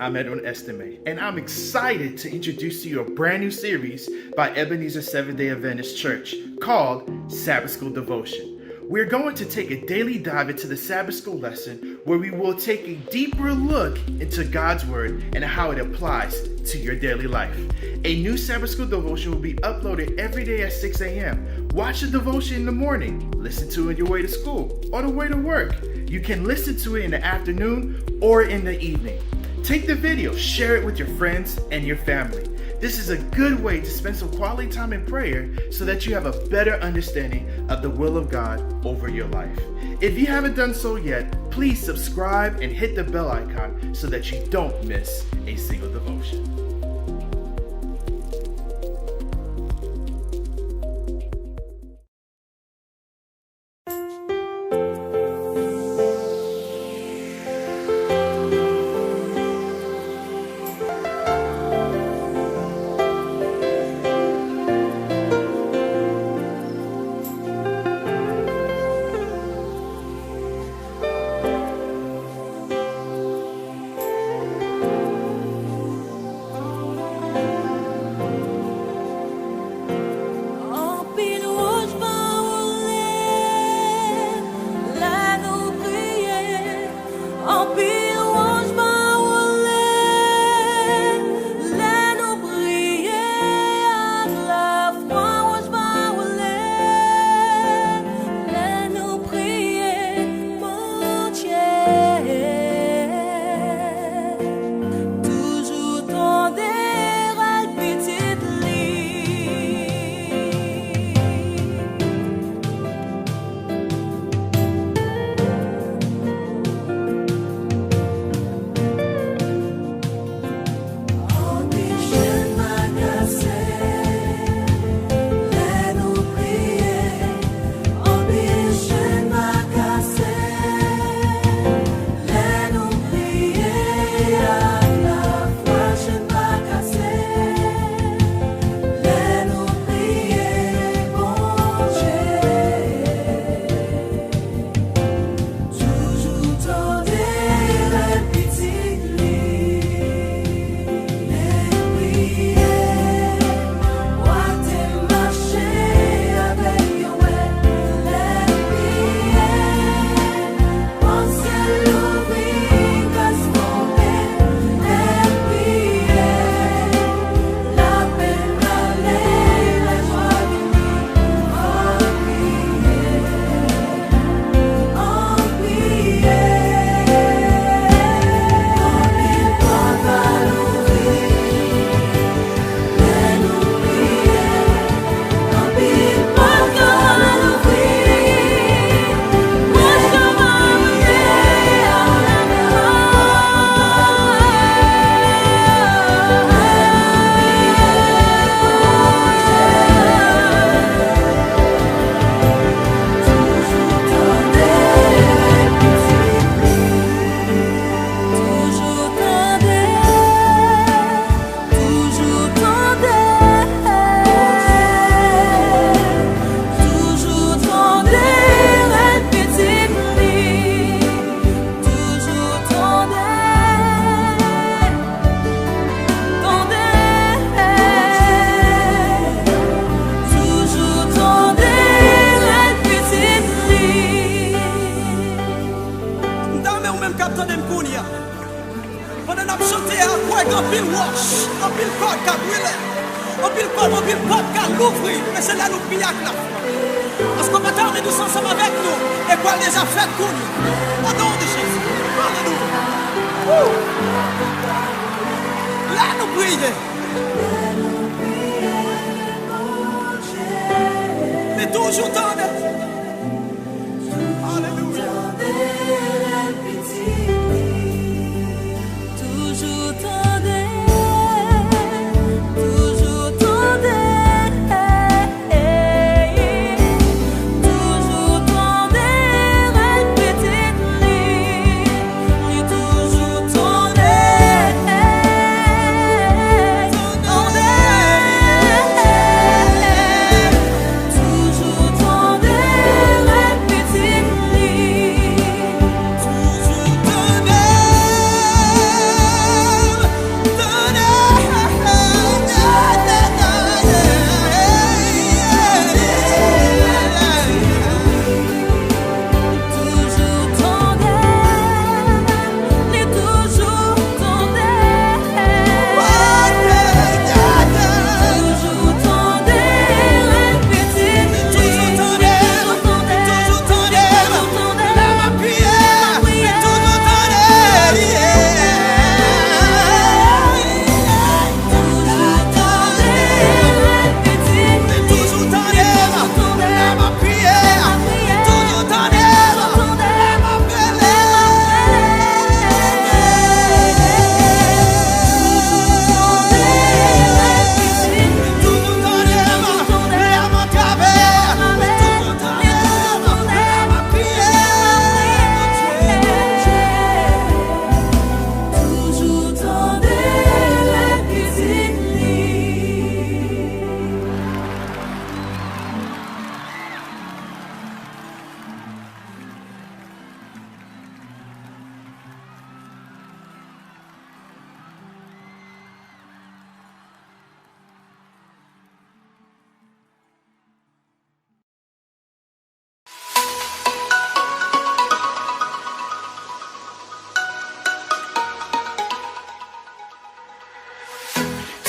I'm Edwin Estime, and I'm excited to introduce to you a brand new series by Ebenezer Seventh-day Adventist Church called Sabbath School Devotion. We're going to take a daily dive into the Sabbath School lesson where we will take a deeper look into God's Word and how it applies to your daily life. A new Sabbath School Devotion will be uploaded every day at 6 a.m. Watch the devotion in the morning, listen to it on your way to school or the way to work. You can listen to it in the afternoon or in the evening. Take the video, share it with your friends and your family. This is a good way to spend some quality time in prayer so that you have a better understanding of the will of God over your life. If you haven't done so yet, please subscribe and hit the bell icon so that you don't miss a single devotion.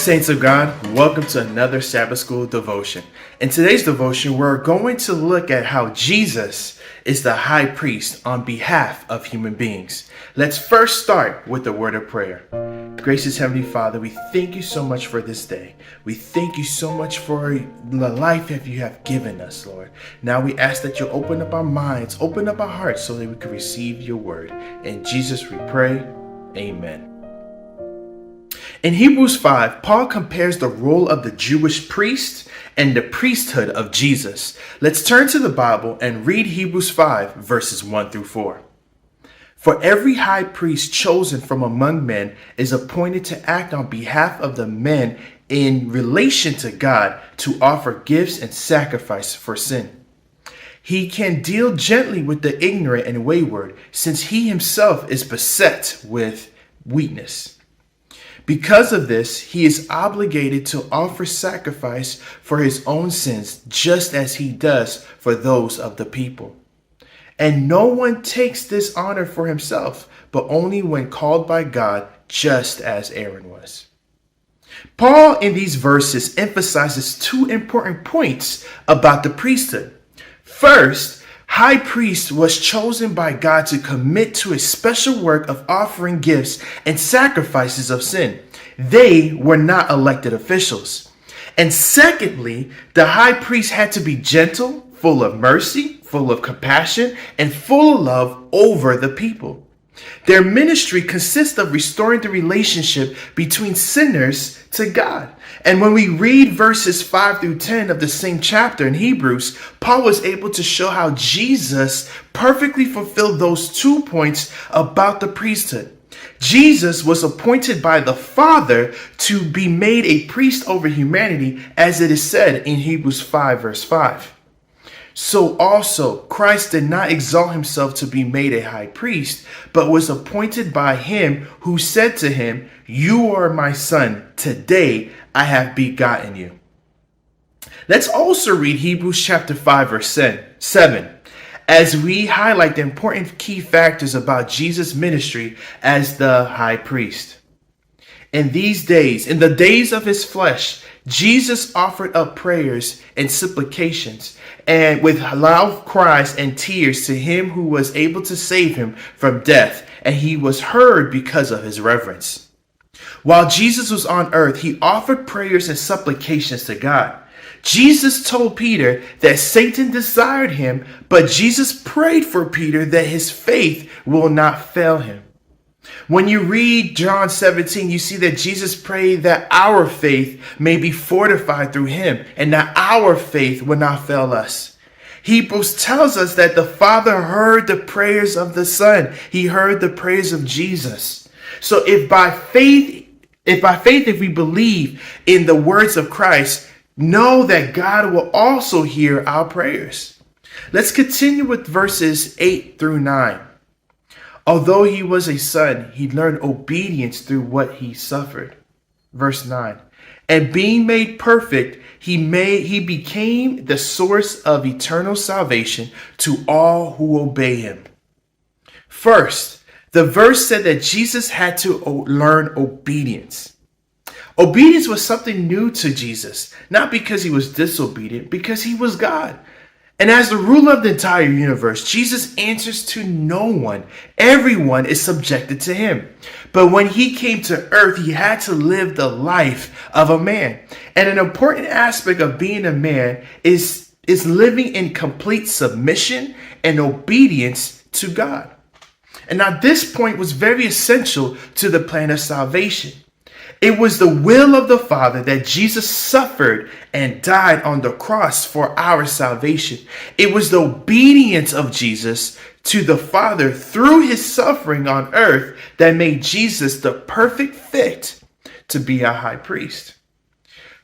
Saints of God, welcome to another Sabbath School devotion. In today's devotion, we're going to look at how Jesus is the high priest on behalf of human beings. Let's first start with the word of prayer. Gracious Heavenly Father, we thank you so much for this day. We thank you so much for the life that you have given us, Lord. Now we ask that you open up our minds, open up our hearts so that we can receive your word. In Jesus we pray, amen. In Hebrews 5, Paul compares the role of the Jewish priest and the priesthood of Jesus. Let's turn to the Bible and read Hebrews 5, verses 1 through 4. For every high priest chosen from among men is appointed to act on behalf of the men in relation to God, to offer gifts and sacrifice for sin. He can deal gently with the ignorant and wayward, since he himself is beset with weakness. Because of this, he is obligated to offer sacrifice for his own sins, just as he does for those of the people. And no one takes this honor for himself, but only when called by God, just as Aaron was. Paul in these verses emphasizes two important points about the priesthood. First, high priest was chosen by God to commit to a special work of offering gifts and sacrifices of sin. They were not elected officials. And secondly, the high priest had to be gentle, full of mercy, full of compassion, and full of love over the people. Their ministry consists of restoring the relationship between sinners to God. And when we read verses 5 through 10 of the same chapter in Hebrews, Paul was able to show how Jesus perfectly fulfilled those 2 points about the priesthood. Jesus was appointed by the Father to be made a priest over humanity, as it is said in Hebrews 5, verse 5. So also, Christ did not exalt himself to be made a high priest, but was appointed by him who said to him, "You are my son, today I have begotten you." Let's also read Hebrews chapter 5, verse 7, as we highlight the important key factors about Jesus' ministry as the high priest. In these days, in the days of his flesh, Jesus offered up prayers and supplications and with loud cries and tears to him who was able to save him from death, and he was heard because of his reverence. While Jesus was on earth, he offered prayers and supplications to God. Jesus told Peter that Satan desired him, but Jesus prayed for Peter that his faith will not fail him. When you read John 17, you see that Jesus prayed that our faith may be fortified through him and that our faith will not fail us. Hebrews tells us that the Father heard the prayers of the Son. He heard the prayers of Jesus. So if by faith, if we believe in the words of Christ, know that God will also hear our prayers. Let's continue with verses 8 through 9. Although he was a son, he learned obedience through what he suffered. Verse 9. And being made perfect, he became the source of eternal salvation to all who obey him. First, the verse said that Jesus had to learn obedience. Obedience was something new to Jesus, not because he was disobedient, because he was God. And as the ruler of the entire universe, Jesus answers to no one. Everyone is subjected to him. But when he came to earth, he had to live the life of a man. And an important aspect of being a man is living in complete submission and obedience to God. And now this point was very essential to the plan of salvation. It was the will of the Father that Jesus suffered and died on the cross for our salvation. It was the obedience of Jesus to the Father through his suffering on earth that made Jesus the perfect fit to be our high priest.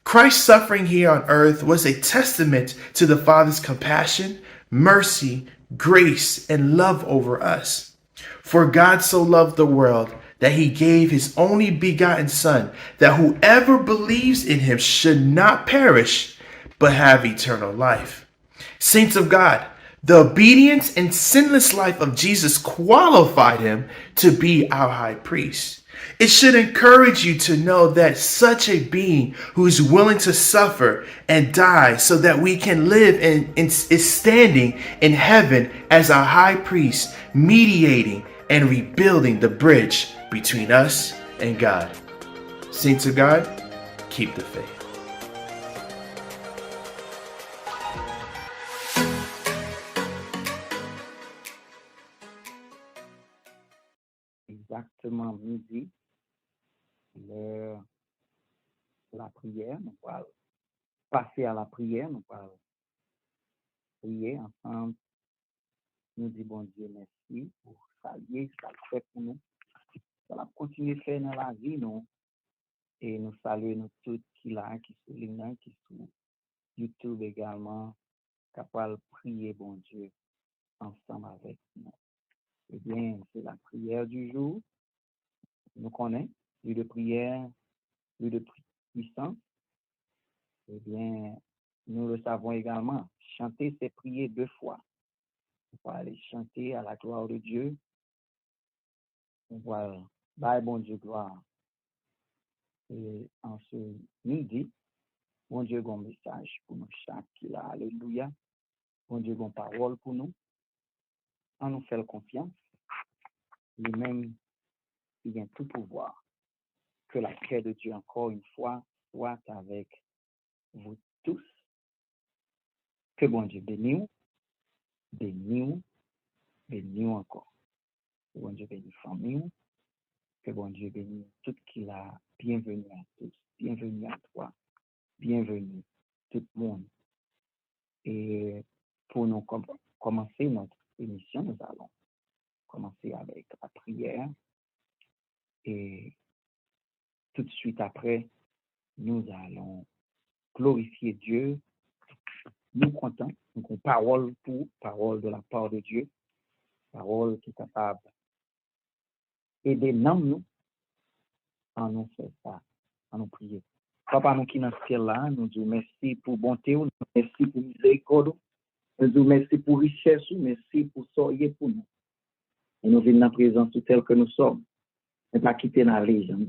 Christ's suffering here on earth was a testament to the Father's compassion, mercy, grace, and love over us. For God so loved the world that he gave his only begotten Son, that whoever believes in him should not perish, but have eternal life. Saints of God, the obedience and sinless life of Jesus qualified him to be our high priest. It should encourage you to know that such a being who is willing to suffer and die so that we can live and is standing in heaven as our high priest, mediating and rebuilding the bridge between us and God. Saints of God, keep the faith. Exactement midi, l'heure de la prière. Nous allons passer à la prière. Nous allons prier ensemble. Nous disons, bon Dieu, merci pour saluer ce qu'il fait pour nous. Ça va continuer à faire dans la vie, nous. Et nous saluons tous qui là, qui sont là, qui sont YouTube également, capables de prier, bon Dieu, ensemble avec nous. Eh bien, c'est la prière du jour. Nous connaissons, lieu de prière, lieu de puissance. Eh bien, nous le savons également. Chanter, c'est prier 2 fois. On va aller chanter à la gloire de Dieu. On va bye, bon Dieu, gloire. Et en ce midi, bon Dieu, un message pour nous chaque qui là. Alléluia. Bon Dieu, une parole pour nous. On nous fait confiance. Lui-même, il vient tout pouvoir. Que la paix de Dieu, encore une fois, soit avec vous tous. Que bon Dieu bénisse, bénisse, bénisse encore. Que bon Dieu bénisse famille. Que bon Dieu bénisse tout qui l'a. Bienvenue à tous. Bienvenue à toi. Bienvenue tout le monde. Et pour nous commencer notre émission, nous allons commencer avec la prière. Et tout de suite après, nous allons glorifier Dieu. Nous comptons, donc parole de la part de Dieu, parole qui est capable d'aider nous à nous faire ça, à nous prier. Papa, nous qui dans ce ciel là, nous disons merci pour bonté, nous merci pour miséricorde, nous disons merci pour richesse, merci pour soyez pour nous. Et nous venons dans la présence telle que nous sommes, et pas quitter la légende.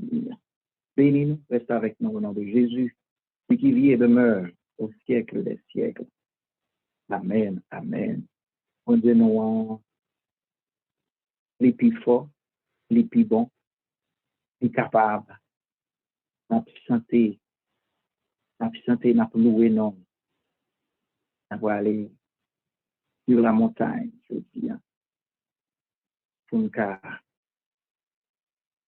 Bénis-nous, reste avec nous au nom de Jésus, lui qui vit et demeure au siècle des siècles. Amen, amen. Mon Dieu, nous les plus forts, les plus bons, les capables, la puissance, n'a pas loué non. On va aller sur la montagne, je dis, pour nous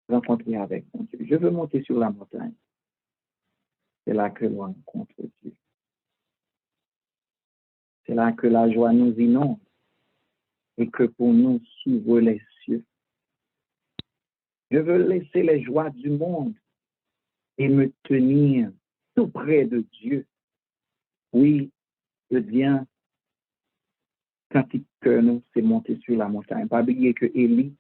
rencontrer avec mon Dieu. Je veux monter sur la montagne. C'est là que l'on rencontre Dieu. C'est là que la joie nous inonde et que pour nous s'ouvrent les cieux. Je veux laisser les joies du monde et me tenir tout près de Dieu. Oui, je viens quand nous c'est monter sur la montagne. Pas oublier que Élie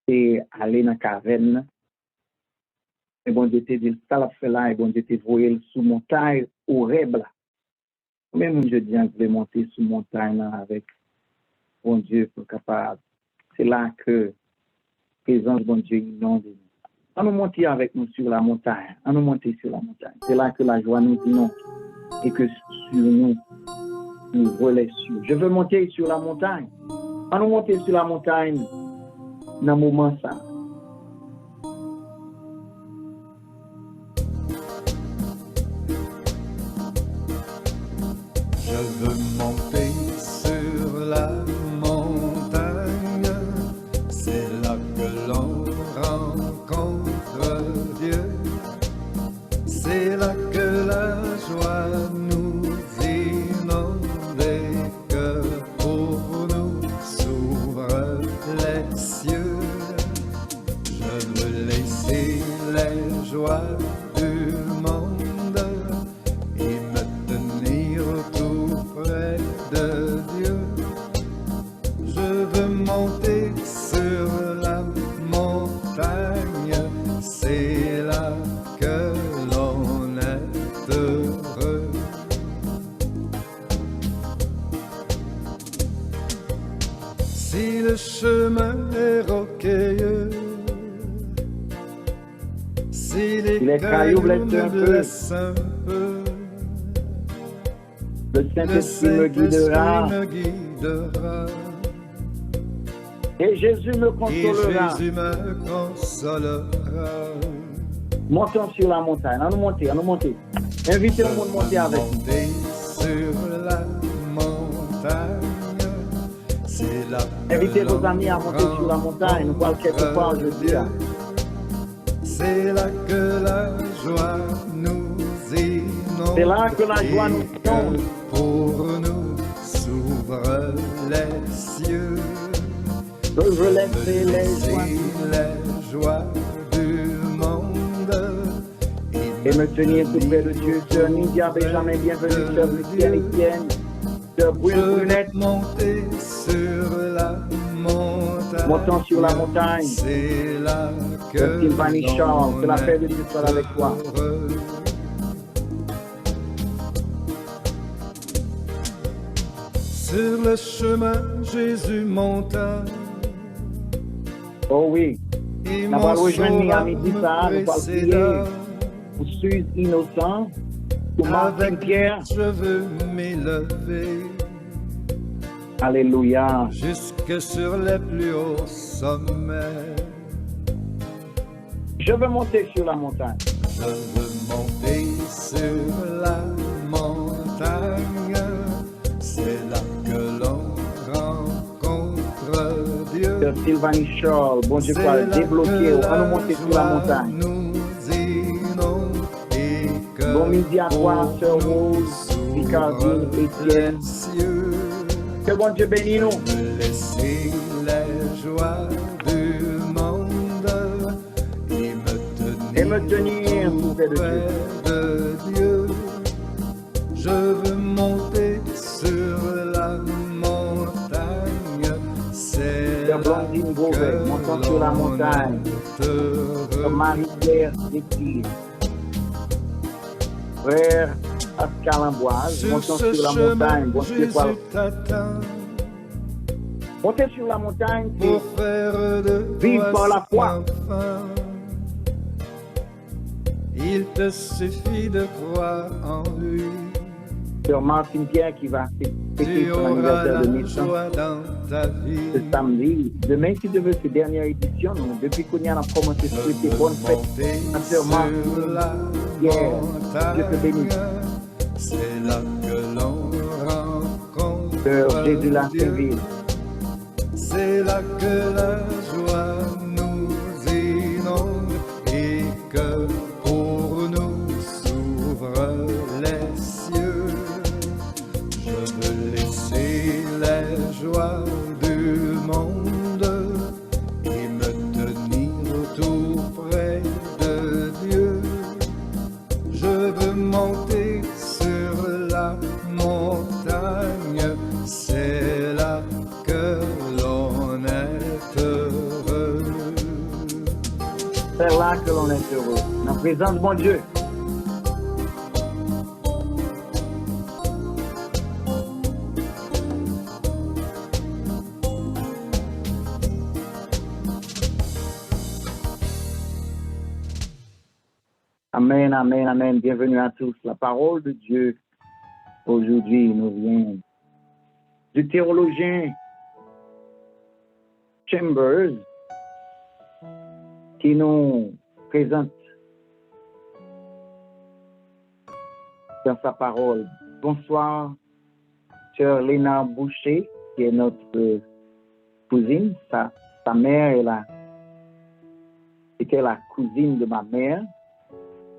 est allé dans la caverne. Et bon Dieu te dit, ça l'a fait là, et bon Dieu te voyé sous montagne au rêve là. Même je dis, je vais monter sous montagne là, avec bon Dieu pour capable. C'est là que présence bon Dieu inonde. On nous monter avec nous sur la montagne. On nous monter sur la montagne. C'est là que la joie nous inonde et que sur nous les cieux. Je veux monter sur la montagne. On nous monter sur la montagne dans le moment ça. Je veux monter sur la montagne, c'est là que l'on rencontre Dieu, c'est là que la joie nous inonde et que pour nous s'ouvrent les cieux. Je veux laisser les joies du monde et me tenir tout près de Dieu. Je veux monter sur la montagne, c'est là que l'on est heureux. Si le chemin est rocailleux, Si les les cailloux cailloux blessent un me peu, blessent un peu, le le Saint-Esprit me Saint-Esprit guidera. me guidera. Et Jésus me Et consolera. Jésus me consolera. Montons sur la montagne. Allons monter, allons monter. Invitez le monde à monter avec nous. Monter sur la montagne, c'est là que Invitez vos l'on amis à monter sur la montagne. Nous allons quelque part rencontre aujourd'hui. Là. C'est là que la joie nous inonde. C'est là que la joie nous et que inonde. pour nous s'ouvrent les cieux. Je veux laisser les joies les joies du monde et me tenir tout près de Dieu. Sœur Nidia Benjamin, bienvenue. Sœur Lucienne Etienne. Sœur Brune Brunette. Monter sur la montagne. Montons sur la montagne. C'est là que Sœur Sylvanie Charles, que la paix de Dieu soit avec toi. heureux. Sur le chemin, Jésus monta. Oh oui. Et Nous allons mon rejoindre à sauveur midi me ça. Nous allons précéda. prier pour Suze Innocent, pour Martin Avec Pierre. je veux m'élever Alléluia. jusque sur les plus hauts sommets. Je veux monter sur la montagne. Je veux monter sur la montagne. C'est là que l'on rencontre Dieu. Sœur Sylvanie Charles, bon Dieu, quoi, débloquer. On va nous monter sur la montagne. Nous inonde et que Bon midi à toi, Sœur Rose, Picardine, Étienne. cieux. Que bon Dieu bénisse nous. Laisser les joies du monde et me tenir tout près de Dieu. de Dieu. Je veux monter sur la montagne. C'est Sœur là Blondine Beauvais, que montons sur la montagne. l'on est heureux. Sœur Marie-Pierre Détire. Frère Pascal Amboise, Sur montons ce sur la chemin, montagne. Bon Dieu, quoi. Jésus t'attend Monter sur la montagne, pour c'est faire de vivre toi par la foi. son enfant. Il te suffit de croire en lui. Sœur Martin Pierre qui va fêter Tu son auras anniversaire de la naissance joie dans ta vie. ce samedi. Demain, si tu veux, c'est dernière édition. Donc, depuis qu'on y a commencé à souhaiter bonne fête à Sœur Martin sur la Pierre. Dieu te bénisse. montagne, c'est là que l'on rencontre Sœur Jésus la Dieu. Saint-Ville. C'est là que la joie nous inonde et que pour nous s'ouvrent les cieux. Je veux laisser les joies du monde et me tenir tout près de Dieu. Je veux monter sur la montagne, c'est là que l'on est heureux. C'est là que l'on est heureux. Dans la présence de mon Dieu. Amen, amen, amen. Bienvenue à tous. La parole de Dieu aujourd'hui nous vient du théologien Chambers qui nous présente dans sa parole. Bonsoir, sœur Léna Boucher, qui est notre cousine. Sa mère était la cousine de ma mère.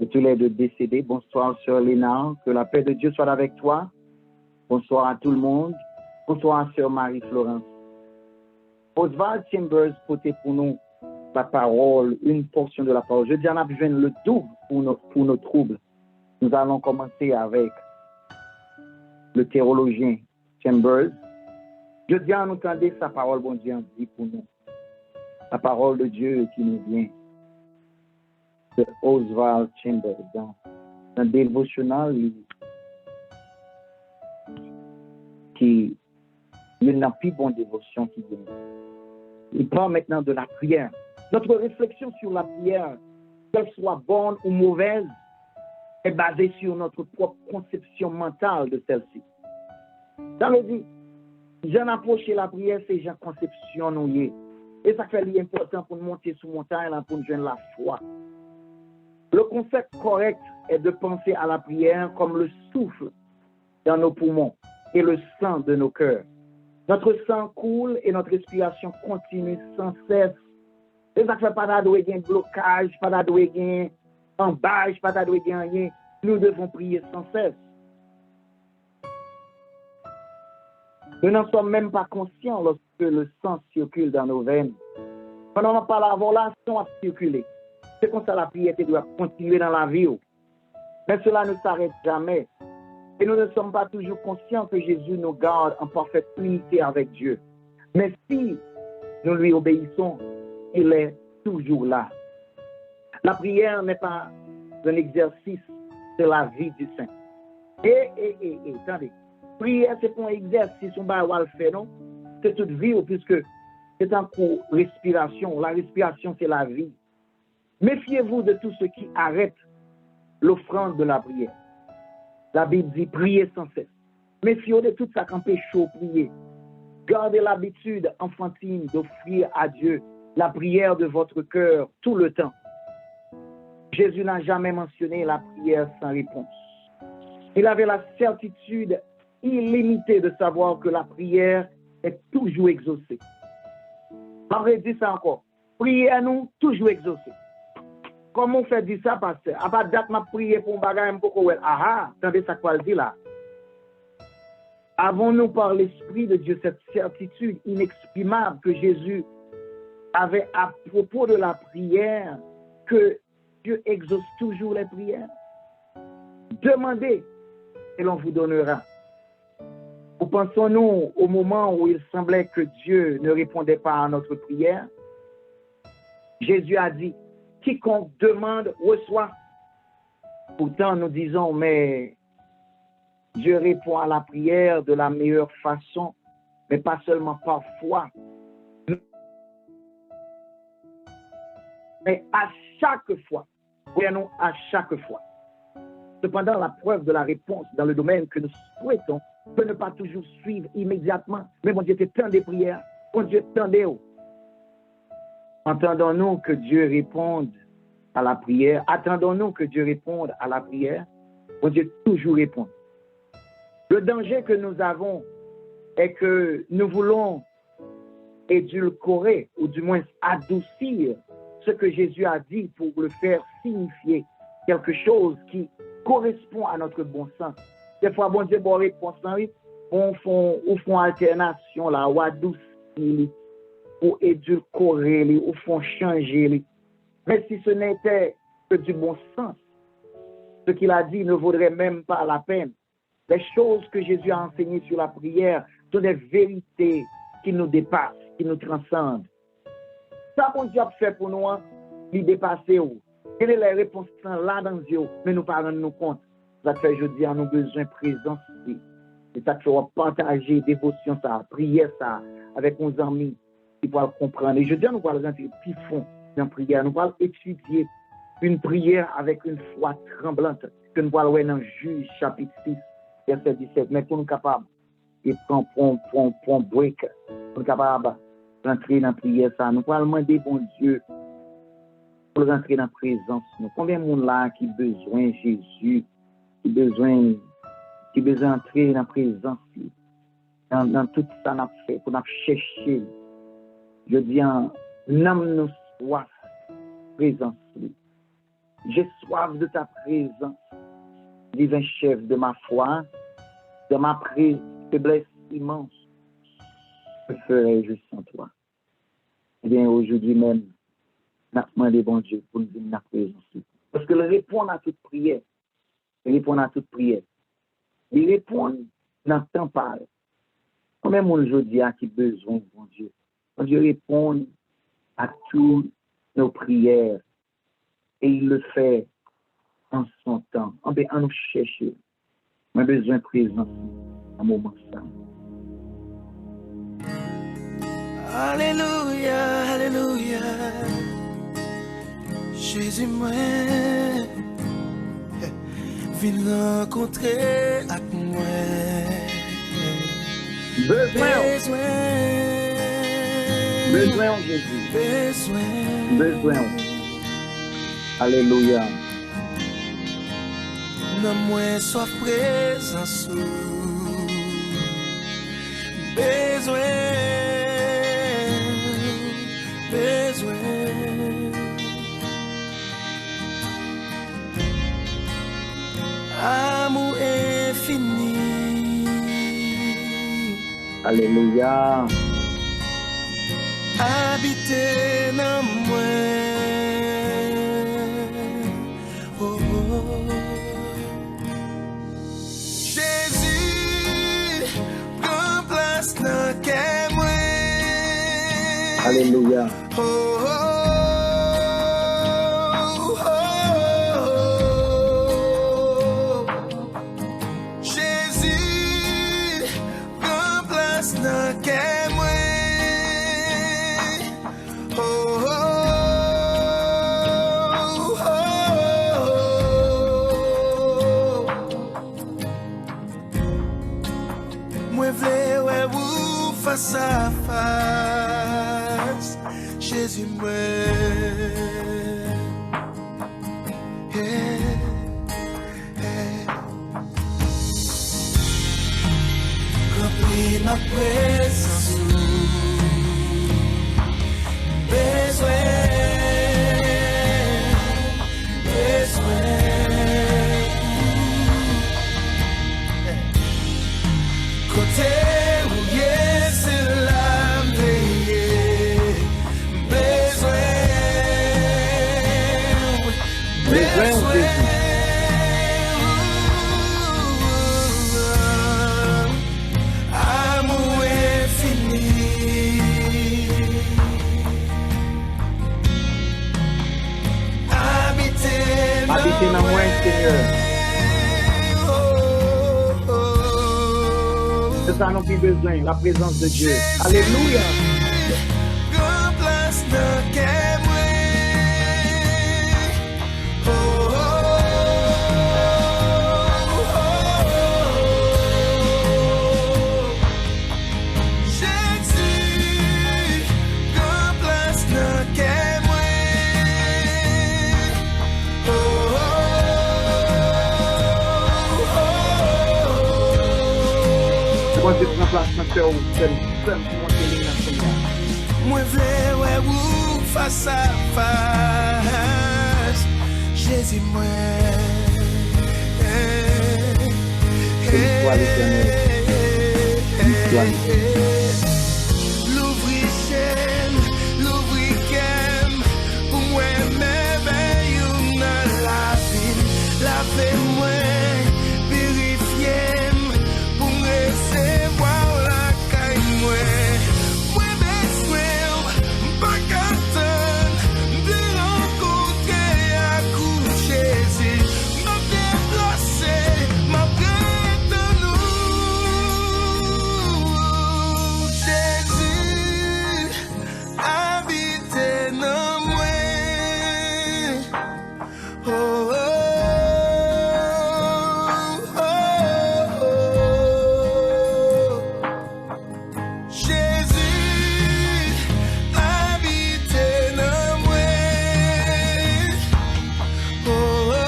De tous les deux décédés. Bonsoir, sœur Léna. Que la paix de Dieu soit avec toi. Bonsoir à tout le monde. Bonsoir, sœur Marie-Florence. Oswald Chambers portait pour nous la parole, une portion de la parole. Je dis, on a besoin le double pour nos troubles. Nous allons commencer avec le théologien Chambers. Je dis, on entendait sa parole, bon Dieu, dit pour nous. La parole de Dieu qui nous vient de Oswald Chambers dans un dévotionnel qui n'a plus bonne dévotion qui vient. Il parle maintenant de la prière. Notre réflexion sur la prière qu'elle soit bonne ou mauvaise, est basée sur notre propre conception mentale de celle-ci. Ça veut dire, j'en approche la prière, c'est j'en conception nous y est. Et ça fait l'important pour nous monter sur montagne là, pour nous joindre la foi. Le concept correct est de penser à la prière comme le souffle dans nos poumons et le sang de nos cœurs. Notre sang coule et notre respiration continue sans cesse. Et ça fait pas de un blocage, pas de un embâche, pas de rien. Nous devons prier sans cesse. Nous n'en sommes même pas conscients lorsque le sang circule dans nos veines. Pendant qu'on parle, la sang a circulé. C'est comme ça la prière doit continuer dans la vie. Mais cela ne s'arrête jamais. Et nous ne sommes pas toujours conscients que Jésus nous garde en parfaite unité avec Dieu. Mais si nous lui obéissons, il est toujours là. La prière n'est pas un exercice de la vie du saint. Attendez. Prière, c'est pas un exercice, on va le faire, non? C'est toute vie, puisque c'est un coup respiration. La respiration, c'est la vie. Méfiez-vous de tout ce qui arrête l'offrande de la prière. La Bible dit prier sans cesse. Méfiez-vous de tout ça qui empêche de prier. Gardez l'habitude enfantine d'offrir à Dieu la prière de votre cœur tout le temps. Jésus n'a jamais mentionné la prière sans réponse. Il avait la certitude illimitée de savoir que la prière est toujours exaucée. Henri dit ça encore. Prière nous toujours exaucée. Comment on fait dire ça, pasteur? À part date, ma prière pour un bagage, attendez ça quoi le dit là. Avons-nous par l'Esprit de Dieu cette certitude inexprimable que Jésus avait à propos de la prière, que Dieu exauce toujours les prières? Demandez et l'on vous donnera. Ou pensons-nous au moment où il semblait que Dieu ne répondait pas à notre prière? Jésus a dit, quiconque demande reçoit. Pourtant, nous disons, mais Dieu répond à la prière de la meilleure façon, mais pas seulement parfois, mais à chaque fois. Voyons, à chaque fois. Cependant, la preuve de la réponse dans le domaine que nous souhaitons peut ne pas toujours suivre immédiatement. Mais mon Dieu, c'est tant des prières. Mon Dieu, tant des hauts. Entendons-nous que Dieu réponde à la prière? Attendons-nous que Dieu réponde à la prière? Mon Dieu toujours répond. Le danger que nous avons est que nous voulons édulcorer, ou du moins adoucir ce que Jésus a dit pour le faire signifier quelque chose qui correspond à notre bon sens. Des fois, bon Dieu, bon réponse, on fait alternation là, ou adoucir, ou édulcorer, ou font changer. Mais si ce n'était que du bon sens, ce qu'il a dit ne vaudrait même pas la peine. Les choses que Jésus a enseignées sur la prière sont des vérités qui nous dépassent, qui nous transcendent. Ça, mon Dieu a fait pour nous, il dépasser. Quelle est la réponse là dans Dieu, mais nous ne parlons nous compte. Ça fait, je dis, nous besoin de présence. C'est ça que je vais partager, dévotion, ça, prière, ça, avec nos amis, qui pourront comprendre. Et je dis, nous allons rentrer plus fond dans la prière. Nous allons étudier une prière avec une foi tremblante, que nous allons voir dans Juge, chapitre 6, verset 17. Mais pour nous capables, et prendre un break, pour nous capables d'entrer dans la prière, ça, nous allons demander, bon Dieu, pour rentrer dans la présence. Combien de monde là qui a besoin de Jésus, qui a besoin d'entrer dans la présence, dans tout ça qu'on a fait, qu'on a cherché. Je dis, l'âme nous soif, présence. J'ai soif de ta présence, divin chef de ma foi, de ma faiblesse immense. Que ferais-je sans toi? Eh bien, aujourd'hui même, nous demandons, bon Dieu, pour nous donner la présence. Parce que le répondre à toute prière, il répond à toute prière. Il répond dans le temps parle. Combien de monde aujourd'hui a qui besoin de bon Dieu? Bon Dieu répond à toutes nos prières et il le fait en son temps. En nous chercher. On a besoin de présence à un moment ça. Alléluia, Alléluia. Jésus, moi, viens rencontrer avec moi. Besoin en Jésus. Besoin. Alléluia. Non, moi, sois présence. Besoin. Amour infini. Alléluia. Habiter dans moi. Oh, oh. Jésus, prends place dans quel moi. Alléluia. Oh, oh, oh, oh. Jésus, prends place dans quel moi. Oh, oh, oh, oh. Moi vle ouais vous face à face, Jésus moi. Remplis ma présence. Côté où yes l'âme amour infini. Habitez dans moi, Seigneur. C'est ça nous plus besoin, la présence de Dieu. Alléluia. Grand place dans quel moi. Oh, oh, oh, oh. Jésus, grand place dans quel moi. Oh, oh, oh, oh. Moi, je prends place dans cœur, seul pour monter les Seigneur. Moi vle ouais ou face à face, Jésus moi. Béni soit l'Éternel. Béni soit l'Éternel. L'ouvrir chaîne, l'ouvrir kem, pour moi merveille dans la ville, lavez-moi, purifiez-moi, pour recevoir la caille moi. Moi besoin, pas qu'attendre, de rencontrer à coup Jésus, m'a déplacé, m'a prête en nous. Jésus, habitez dans moi. Oh, oh, oh, oh. Jésus, habitez dans moi. Oh, oh,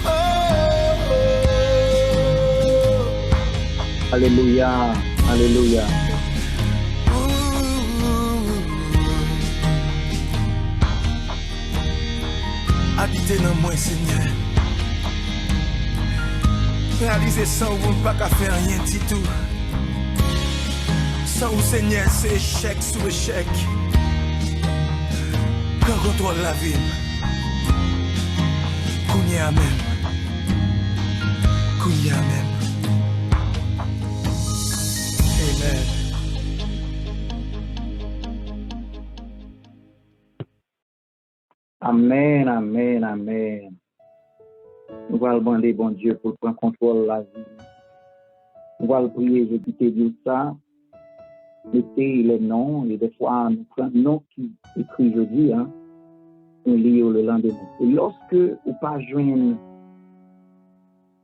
oh, oh. Alléluia. Alléluia. Habitez dans moi, Seigneur. Réalisez sans vous, pas qu'à faire rien du tout. Sans vous, Seigneur, c'est échec sur échec. Quand contrôle la vie. Kounia même. Kounia même. Amen. Amen, amen, amen. Nous allons demander, bon Dieu, pour prendre contrôle de la vie. Nous allons prier, je quitte Dieu ça. mettez les noms, et des fois, nous prenons nom qui écrit jeudi, hein, on lit le lendemain. Et lorsque vous pas joindre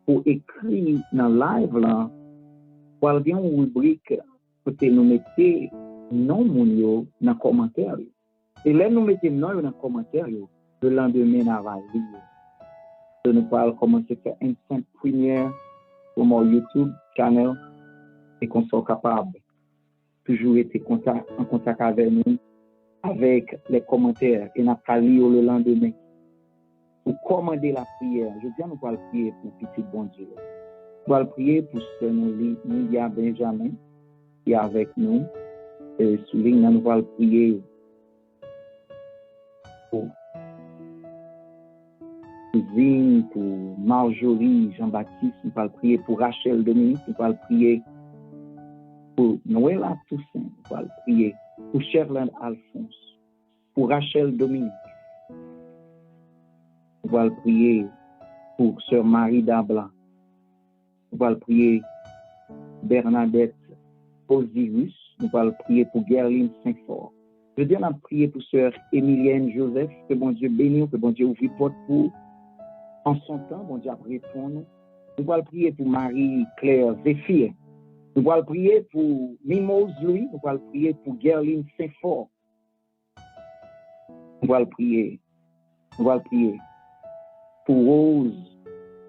pour écrire dans le live, là, vous avez une rubrique pour nous mettez non mon dans le commentaire. Et là, nous mettons non dans le commentaire, le lendemain, on va lire. Nous allons commencer à faire une simple première pour mon YouTube channel et qu'on soit capable toujours être en contact avec nous, avec les commentaires et nous allons lire le lendemain. Pour commander la prière, je dis nous allons prier pour petit bon Dieu. Nous allons prier pour ce nous Lydia Benjamin qui est avec nous. Et souligne, nous allons prier pour Cousine, pour Marjorie, Jean-Baptiste, nous allons prier pour Rachel Dominique, nous allons prier pour Noëlla Toussaint, nous allons prier pour Sherland Alphonse, pour Rachel Dominique. Nous allons prier pour Sœur Marie Dabla. Nous allons prier Bernadette Osiris. Nous allons prier pour Gerline Saint-Fort. Je dis, on a prié pour Sœur Emilienne Joseph, que bon Dieu bénisse, que bon Dieu ouvre porte pour en son temps, bon Dieu a répondu. Nous allons prier pour Marie-Claire Zéphir. Nous allons prier pour Mimose Louis. Nous allons prier pour Gerline Saint-Fort. Nous allons prier. Nous allons prier pour Rose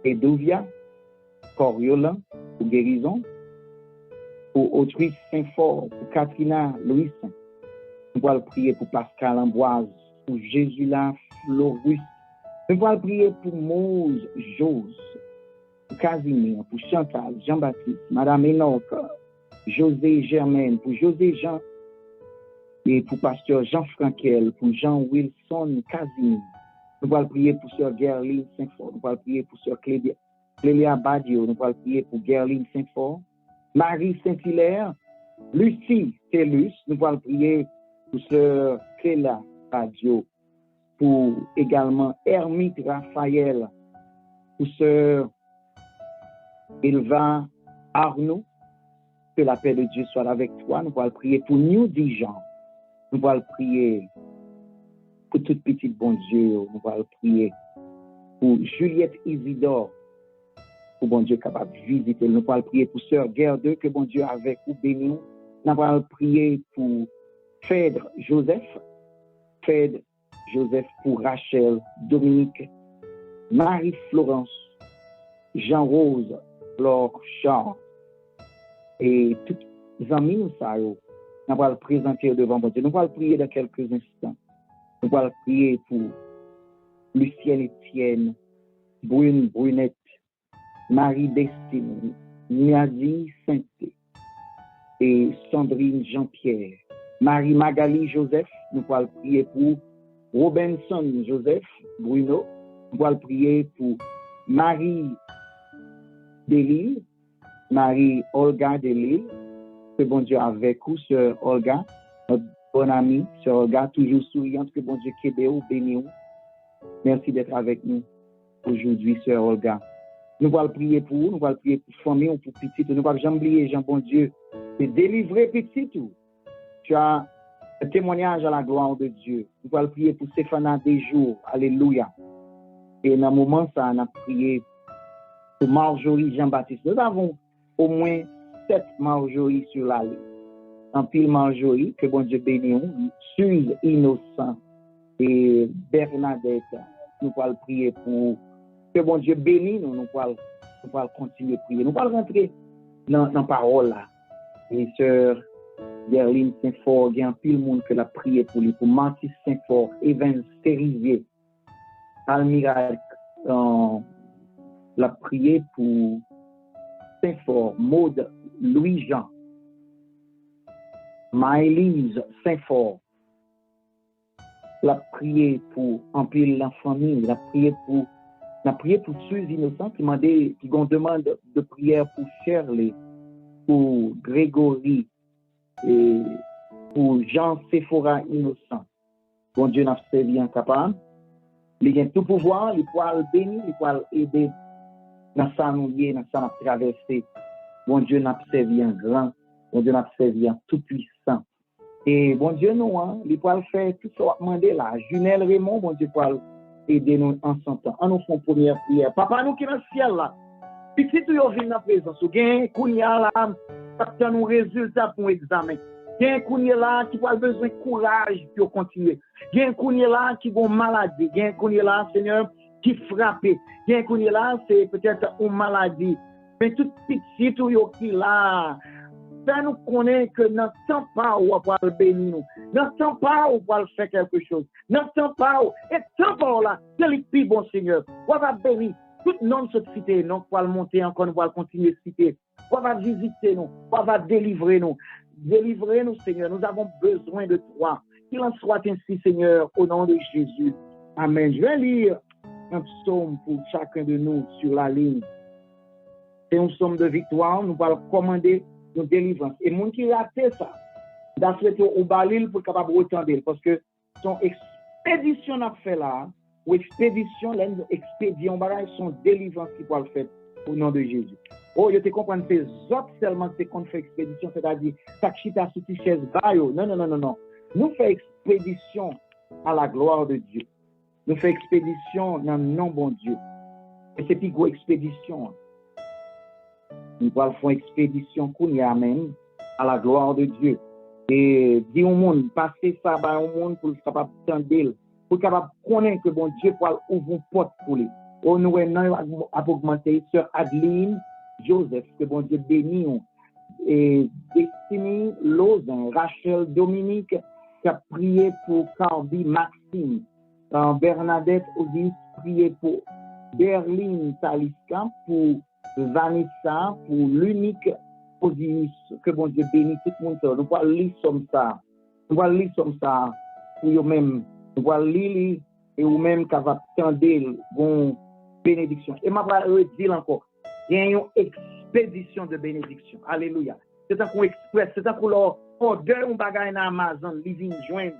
Edovia, Coriolan, pour guérison. Pour Autrice Saint-Fort, pour Katrina Louis. Nous allons prier pour Pascal Amboise, pour Jésus-La Florus. Nous allons prier pour Mose Jose, pour Casimir, pour Chantal, Jean-Baptiste, Madame Enoch, José Germaine, pour José Jean, et pour Pasteur Jean Frankel, pour Jean Wilson Casimir. Nous allons prier pour Sœur Gerline Saint-Fort. Nous allons prier pour Sœur Clélia Badio. Nous allons prier pour Gerline Saint-Fort. Marie Saint-Hilaire, Lucie Tellus, nous allons prier pour Sœur Clélia Badio, pour également Hermite Raphaël, pour Sœur Elva Arnaud, que la paix de Dieu soit avec toi. Nous allons prier pour New Dijon. Nous allons prier pour toute petite bon Dieu. Nous allons prier pour Juliette Isidore. Pour bon Dieu capable de visiter. Nous allons prier pour Sœur Gerdeux, que bon Dieu avec ou béni. Nous allons prier pour Phèdre Joseph pour Rachel Dominique, Marie-Florence, Jean-Rose, Laure Charles et tous les amis nous savons. Nous allons présenter devant bon Dieu. Nous allons prier dans quelques instants. Nous allons prier pour Lucienne Etienne, Brunette, Marie Destine, Niadi Sainté et Sandrine Jean-Pierre, Marie Magali Joseph. Nous allons prier pour Robinson Joseph Bruno. Nous allons prier pour Marie Delille, Marie Olga Delille. Que bon Dieu avec vous, Sœur Olga, notre bonne amie, Sœur Olga, toujours souriante. Que bon Dieu qu'aide vous, béni vous. Merci d'être avec nous aujourd'hui, Sœur Olga. Nous allons prier pour vous, nous allons prier pour famille ou pour petit. Nous ne allons jamais oublier, Jean bon Dieu, de délivrer petit tout. Tu as un témoignage à la gloire de Dieu. Nous allons prier pour Stéphana des jours. Alléluia. Et dans le moment, ça, on a prié pour Marjorie Jean-Baptiste. Nous avons au moins 7 Marjorie sur la liste. En pile Marjorie, que bon Dieu bénisse, Suze Innocent et Bernadette. Nous allons prier pour que bon Dieu bénisse nous. Nous allons continuer à prier. Nous allons rentrer dans la parole là. Et sœur Gerline Saint-Fort, il y a un pile monde que l'a prié pour lui, pour Martis Saint-Fort, Evans Terrier, Almira, l'a prié pour Saint-Fort, Maude Louis-Jean, Maëlise Saint-Fort, l'a prié pour Empile la famille, l'a prié pour Suze Innocent qui ont demandé de prière pour Shirley, pour Grégory et pour Jean Sephora Innocent. Bon Dieu n'a servi incapable. Il a tout pouvoir, il peut bénir, il peut aider dans sa nouille, dans sa traversée. Bon Dieu n'a servi un grand, bon Dieu n'a servi un tout puissant. Et bon Dieu, nous, il peut faire tout ça, demander là. Junel Raymond, bon Dieu, peut aider nous en son temps. En nous faisons première prière. Papa, nous qui dans le ciel là, puis si tu viens dans la présence, ou bien, kounya là, ça nous résultat pour l'examen. Il y a un kounya là qui a besoin de courage pour continuer. Il y a un kounya là qui a une maladie. Il y a un kounya là, Seigneur, qui frappe. Il y a un kounya là, c'est peut-être une maladie. Mais tout petit, tout yo qui là, ça nous connaît que dans ce temps pas où on va le bénir nous. Dans ce temps pas où on va faire quelque chose. Dans ce temps pas où, et ce temps pas là, c'est le plus bon Seigneur. On va bénir tout le nom de cette cité, nous on va le monter encore, nous va continuer de citer. On va visiter nous, on va délivrer nous. Délivrer-nous, Seigneur. Nous avons besoin de toi. Qu'il en soit ainsi, Seigneur, au nom de Jésus. Amen. Je vais lire un psaume pour chacun de nous sur la ligne. C'est un psaume de victoire. Nous allons commander nos délivrances. Et mon qui rate ça, d'après au balil pour capable de retendre. Parce que son expédition a fait là, ou expédition, l'expédition, son délivrance qui peut le faire au nom de Jésus. Oh, je te comprends, c'est autres seulement c'est qu'on fait expédition, c'est-à-dire, ça chita sous tes chaises bayo. Non, non, non, non, non. Nous faisons expédition à la gloire de Dieu. Nous faisons expédition dans le nom bon Dieu. Et c'est plus gros expédition. Nous faisons expédition qu'on y amène à la gloire de Dieu. Et dire au monde, passer ça au monde pour le capable d'entendre, pour capable de connaître que bon Dieu peut ouvrir une porte pour lui. Oh, nous avons augmenté Sœur Adeline Joseph, que bon Dieu bénit, et Destiny Lozin, Rachel Dominique, qui a prié pour Carby Maxime, Bernadette Odis, prié pour Berlin Taliska, pour Vanessa, pour l'unique Odis, que bon Dieu bénit tout le monde. Nous allons lire comme ça. Nous allons lire comme ça pour eux-mêmes. Nous allons lire et vous-même qui va attendre une bénédiction. Et je vais dire encore. Il y a une expédition de bénédiction. Alléluia. C'est un coup express. C'est un coup leur order un bagage dans Amazon, living join.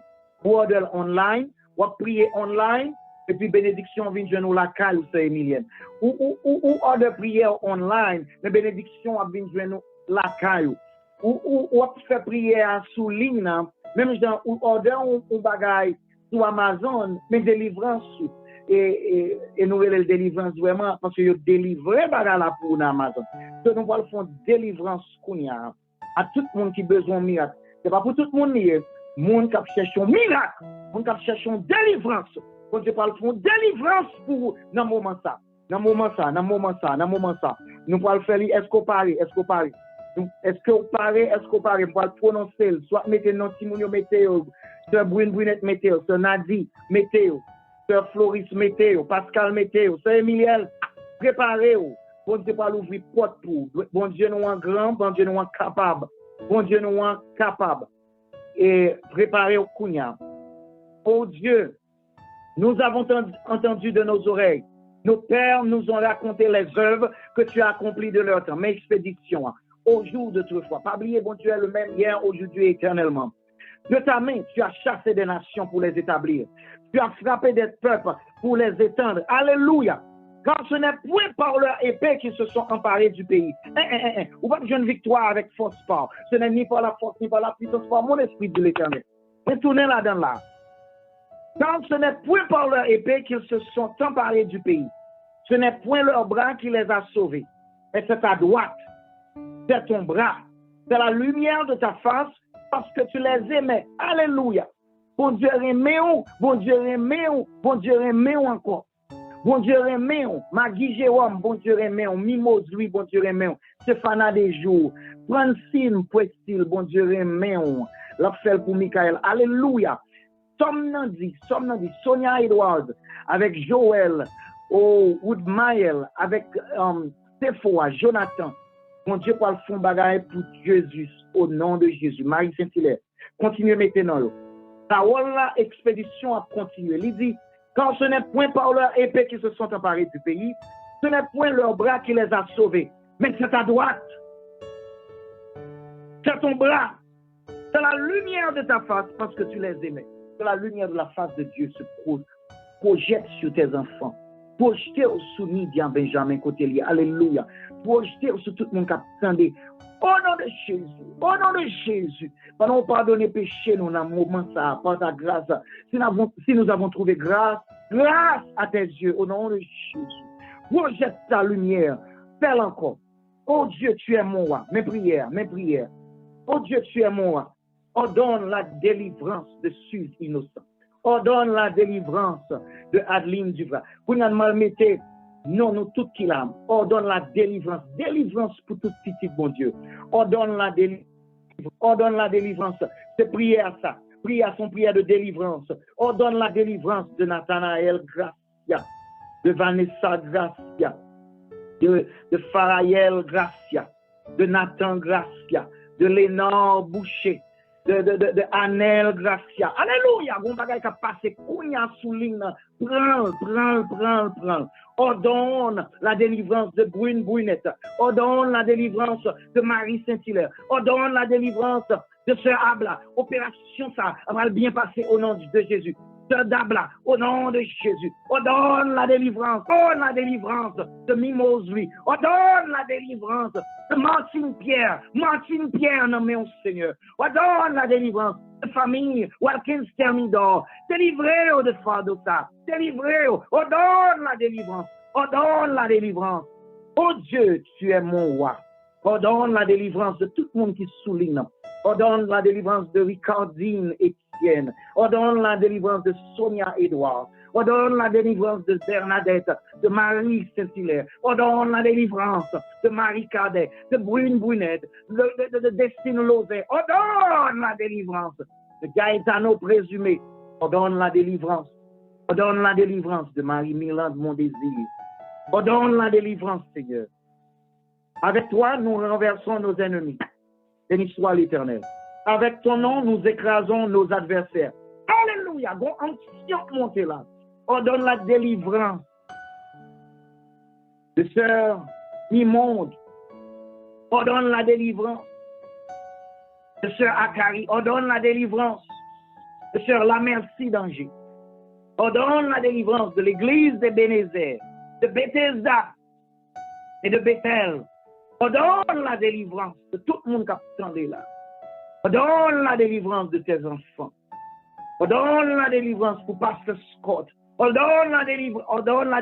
Order online, ou prier online, et puis bénédiction vient joindre la caille ou c'est Emilienne. Ou order prière online, mais bénédiction vient joindre la caille. Ou faire prière sous ligne, même dans ou order un bagage sur Amazon, mais délivrance. Et nous voulons la délivrance vraiment parce que nous délivrons là pour Amazon. Donc nous allons faire délivrance à tout le monde qui a besoin de miracle. Ce n'est pas pour tout le monde, le monde qui cherche un miracle, le monde qui cherche une délivrance. Quand je parle de délivrance pour dans moment ça. Dans moment ça. Nous allons faire est-ce qu'on parle. Est-ce qu'on parle, pour le prononcer, soit mettez non Timonio météo, Sœur Brunette météo, Sœur Nadi météo. Sœur Floris Météo, Pascal Météo, Sœur Emilienne, préparez-vous. Bon Dieu va l'ouvrir porte pour. Bon Dieu nous en grand, bon Dieu nous en capable. Bon Dieu nous en capable. Et préparez-vous, Kounia. Oh Dieu, nous avons entendu de nos oreilles. Nos pères nous ont raconté les œuvres que tu as accomplies de leur temps. Mes expéditions, au jour de toutefois. Pas oublier, bon Dieu est le même hier, aujourd'hui et éternellement. De ta main, tu as chassé des nations pour les établir. Tu as frappé des peuples pour les étendre. Alléluia. Car ce n'est point par leur épée qu'ils se sont emparés du pays. Ou pas de jeune victoire avec force part. Ce n'est ni par la force, ni par la puissance, par mon esprit de l'éternel. Retournez là-dedans là. Car ce n'est point par leur épée qu'ils se sont emparés du pays. Ce n'est point leur bras qui les a sauvés. Et c'est ta droite. C'est ton bras. C'est la lumière de ta face parce que tu les aimais. Alléluia. Bon Dieu aimé, bon Dieu aimé, bon Dieu aimé encore. Bon Dieu aimé, Magui Jérôme, bon Dieu aimé, Mimos lui, bon Dieu aimé, Stéphana des jours, Francine Poestil, bon Dieu aimé, l'affaire pour Michael. Alléluia. Somme Nandi, Sonia Edward, avec Joël, Woodmael, avec Sephora, Jonathan. Mon Dieu, pour le fond bagaille pour Jésus, au nom de Jésus. Marie Saint-Hilaire, continuez maintenant. Parole la expédition a continué. Il dit, car ce n'est point par leur épée qui se sont emparés du pays, ce n'est point leur bras qui les a sauvés, mais c'est ta droite. C'est ton bras. C'est la lumière de ta face parce que tu les aimais. C'est la lumière de la face de Dieu se projette sur tes enfants. Projeter au soumis, dit Benjamin Cotellier. Alléluia. Projeter sur tout le monde qui attendait Au nom de Jésus. Au nom de Jésus. Pendant nous pardonner péché, nous, dans un moment, ça, par ta grâce. Si nous avons trouvé grâce à tes yeux, au nom de Jésus. Rejette ta lumière. Fais-le encore. Oh Dieu, tu es mon roi. Mes prières. Oh Dieu, tu es mon roi. Ordonne la délivrance de Suz innocent. Ordonne la délivrance de Adeline Duvra. Pour nous malmetter, non, nous tout qui l'âme. Ordonne la délivrance. Délivrance pour tout petit, bon Dieu. Ordonne la délivrance. Ordonne la délivrance. C'est prière ça. Prière son prière de délivrance. Ordonne la délivrance de Nathanaël Gracia. De Vanessa Gracia. De Faraël Gracia. De Nathan Gracia. De Lénore Boucher. De Anel Gracia. Alléluia. Bon bagay qui a passé kounya sous ligne. Prends. Ordonne la délivrance de Brune Brunette. Ordonne la délivrance de Marie Saint-Hilaire. Ordonne la délivrance de Sœur Abla. Opération ça va bien passer au nom de Jésus. Sœur Dabla, au nom de Jésus. Ordonne la délivrance. Ordonne la délivrance de Mimosely. Ordonne la délivrance de Martine Pierre. Martine Pierre, nommé au Seigneur. Ordonne la délivrance de famille Watkins Thermidor. Délivrez-vous de Fadota. Délivrez-vous. Ordonne la délivrance. Ordonne la délivrance. Oh Dieu, tu es mon roi. Ordonne la délivrance de tout le monde qui souligne. Ordonne la délivrance de Ricardine Etienne. Ordonne la délivrance de Sonia Edouard. Ordonne la délivrance de Bernadette, de Marie Saint-Hilaire. Ordonne la délivrance de Marie Cadet, de Brune Brunette, de Destine Lozé. Ordonne la délivrance de Gaetano Présumé. Ordonne la délivrance. Ordonne la délivrance de Marie-Milan de Mondésir. Ordonne la délivrance, Seigneur. Avec toi, nous renversons nos ennemis. Béni soit l'Éternel. Avec ton nom, nous écrasons nos adversaires. Alléluia. Bon, ancien monté là. Ordonne la délivrance de sœur Imonde. Ordonne la délivrance de sœur Akari. Ordonne la délivrance de sœur La Merci d'Angers. Ordonne la délivrance de l'église de Bénézère, de Bethesda et de Bethel. Ordonne la délivrance de tout le monde qui attendait là. Ordonne la délivrance de tes enfants. Ordonne la délivrance pour Pasteur Scott. Ordonne la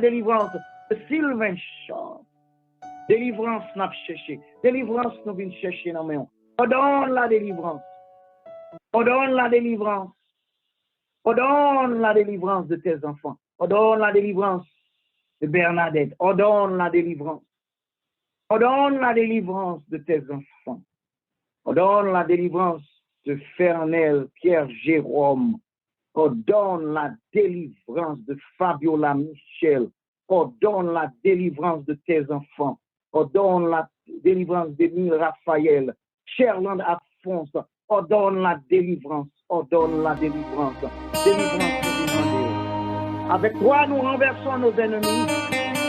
délivrance de Sylvain Charles. Délivrance n'a pas cherché. Délivrance nous vient chercher dans main. Ordonne la délivrance. Ordonne la délivrance. Ordonne la délivrance de tes enfants. Ordonne la délivrance de Bernadette. Ordonne la délivrance. Ordonne la délivrance de tes enfants. Ordonne la délivrance de Fernel Pierre Jérôme. Ordonne la délivrance de Fabiola Michel. Ordonne la délivrance de tes enfants. Ordonne la délivrance d'Émile Raphaël. Cherland Alphonse. Ordonne la délivrance. Ordonne la délivrance. Délivrance. Avec toi, nous renversons nos ennemis.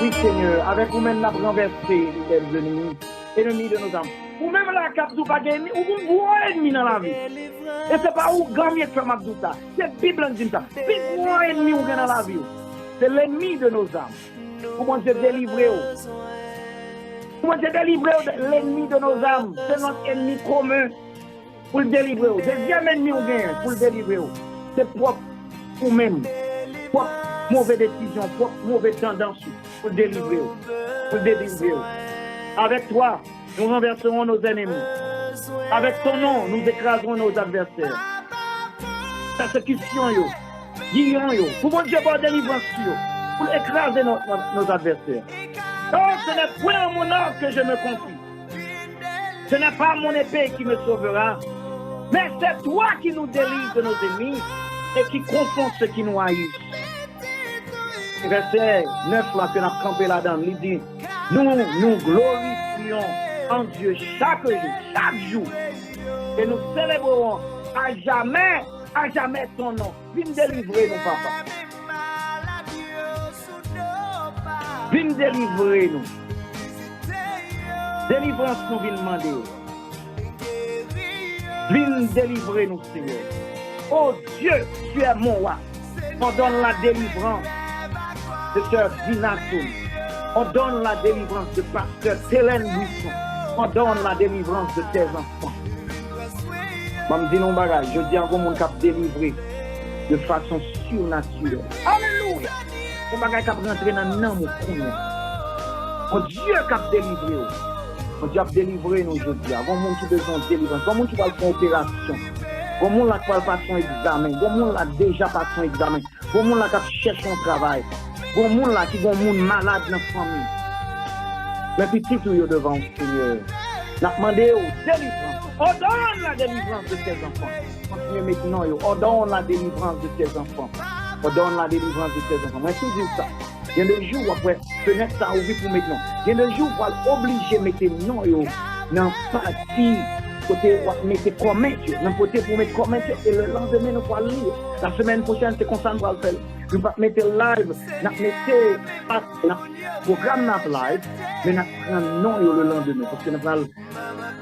Oui, Seigneur, avec vous-même, nous avons renversé les ennemis de nos âmes. Ou même la capsule pas gagné, ou vous voyez ennemi dans la vie. Et c'est pas où gagner que Mabdou ça. C'est la Bible qui dit ça. Plus gros ennemi ou dans la vie. C'est l'ennemi de nos âmes. Comment se délivrer? Comment se délivrer de l'ennemi de nos âmes? C'est notre ennemi commun pour le délivrer. Deuxième ennemi ou bien pour le délivrer. C'est propre ou même. Propre mauvaise décision, propre mauvaise tendance pour le délivrer. Pour le délivrer. Avec toi, nous renverserons nos ennemis. Avec ton nom, nous écraserons nos adversaires. Persécution, guillon, pour mon Dieu, pour délivrance, pour écraser nos adversaires. Oh, ce n'est point mon arme que je me confie. Ce n'est pas mon épée qui me sauvera, mais c'est toi qui nous délivres de nos ennemis et qui confond ceux qui nous haïssent. Verset 9 là que nous avons campé là-dedans, il dit, nous glorifions en Dieu chaque jour, et nous célébrons à jamais ton nom. Viens délivrer nous, papa. Viens délivrer nous. Délivrance nous vient demander. Viens délivrer nous, Seigneur. Oh Dieu, tu es mon roi. On donne la délivrance de sœur Dina Soum. On donne la délivrance de pasteur Hélène Buisson. ordonne la délivrance de tes enfants. Je me dis non bagage, je dis encore mon cap délivré de façon surnaturelle. Alléluia. Mon bagage cap rentrer dans nan mon connaît. Mon Dieu cap délivré. Mon Dieu a délivré nous aujourd'hui. Bon monde qui besoin de délivrance, bon monde qui va faire opération. Bon monde là qui va passer un examen, bon monde là déjà passé un examen. Bon monde là qui cherche un travail. Bon monde là qui bon monde malade dans la famille. Mais petit tout devant le Seigneur. N'a demandé aux délivrance. Ordonne la délivrance de tes enfants. Continue maintenant, ordonne la délivrance de tes enfants. Ordonne la délivrance de tes enfants. Moi, je dis ça. Il y a des jours après, fenêtre ça ouvre pour maintenant. Il y a des jours où on est obligé de mettre non dans partie côté mettre comment dans côté pour mettre comment et le lendemain nous allons lire. La semaine prochaine c'est comme ça nous va le faire. Nous pas mettre live, nous mettre programme live, mais nous prendre non le lendemain parce que nous allons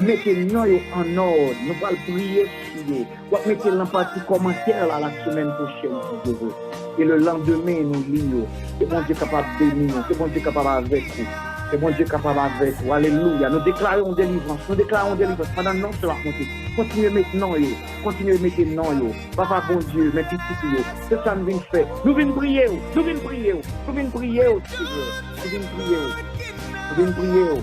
mettre non en ordre. Nous allons prier sur eux. On va mettre la partie commentaire là la semaine prochaine si Dieu veut. Et le lendemain, nous lisons. C'est bon Dieu capable de bénir, c'est bon Dieu capable avec vous. C'est bon Dieu capable avec vous. Alléluia. Nous déclarons délivrance. Nous déclarons délivrance. Pendant non, cela compte. Continuez maintenant, yo. Continuez à mettre non, yo. Papa, bon Dieu, mes petits, yo. C'est ça nous venons faire. Nous venons prier, yo. Nous venons prier, yo. Nous venons prier, yo. Nous venons prier, yo. Nous venons prier, yo.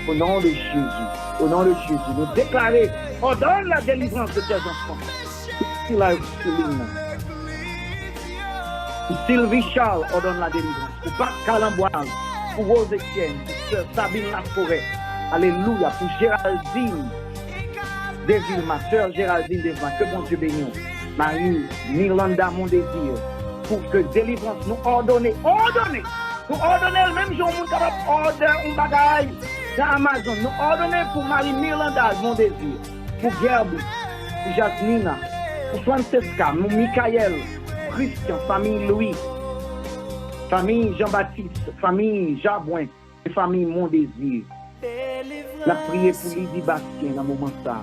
Au nom de Jésus. Au nom de Jésus. Nous déclarons. Ordonne la délivrance de tes enfants. C'est là, Sylvie Charles ordonne la délivrance. Pour Pascal Amboise, pour Rose Etienne, pour Sœur Sabine Laforêt. Alléluia. Pour Géraldine Desville, ma Sœur Géraldine Desville. Que bon Dieu bénisse. Marie Mirlanda, mon désir. Pour que délivrance nous ordonne. Ordonnez. Nous ordonnez le même jour, nous sommes capables d'ordonner un bagage dans Amazon. Nous ordonnez pour Marie Mirlanda, mon désir. Pour Gerbi, pour Jasmina, pour Francesca, pour Michael. Christian, famille Louis, famille Jean-Baptiste, famille Jabouin, et famille Mon Désir. La prière pour Lydie Bastien dans le moment ça.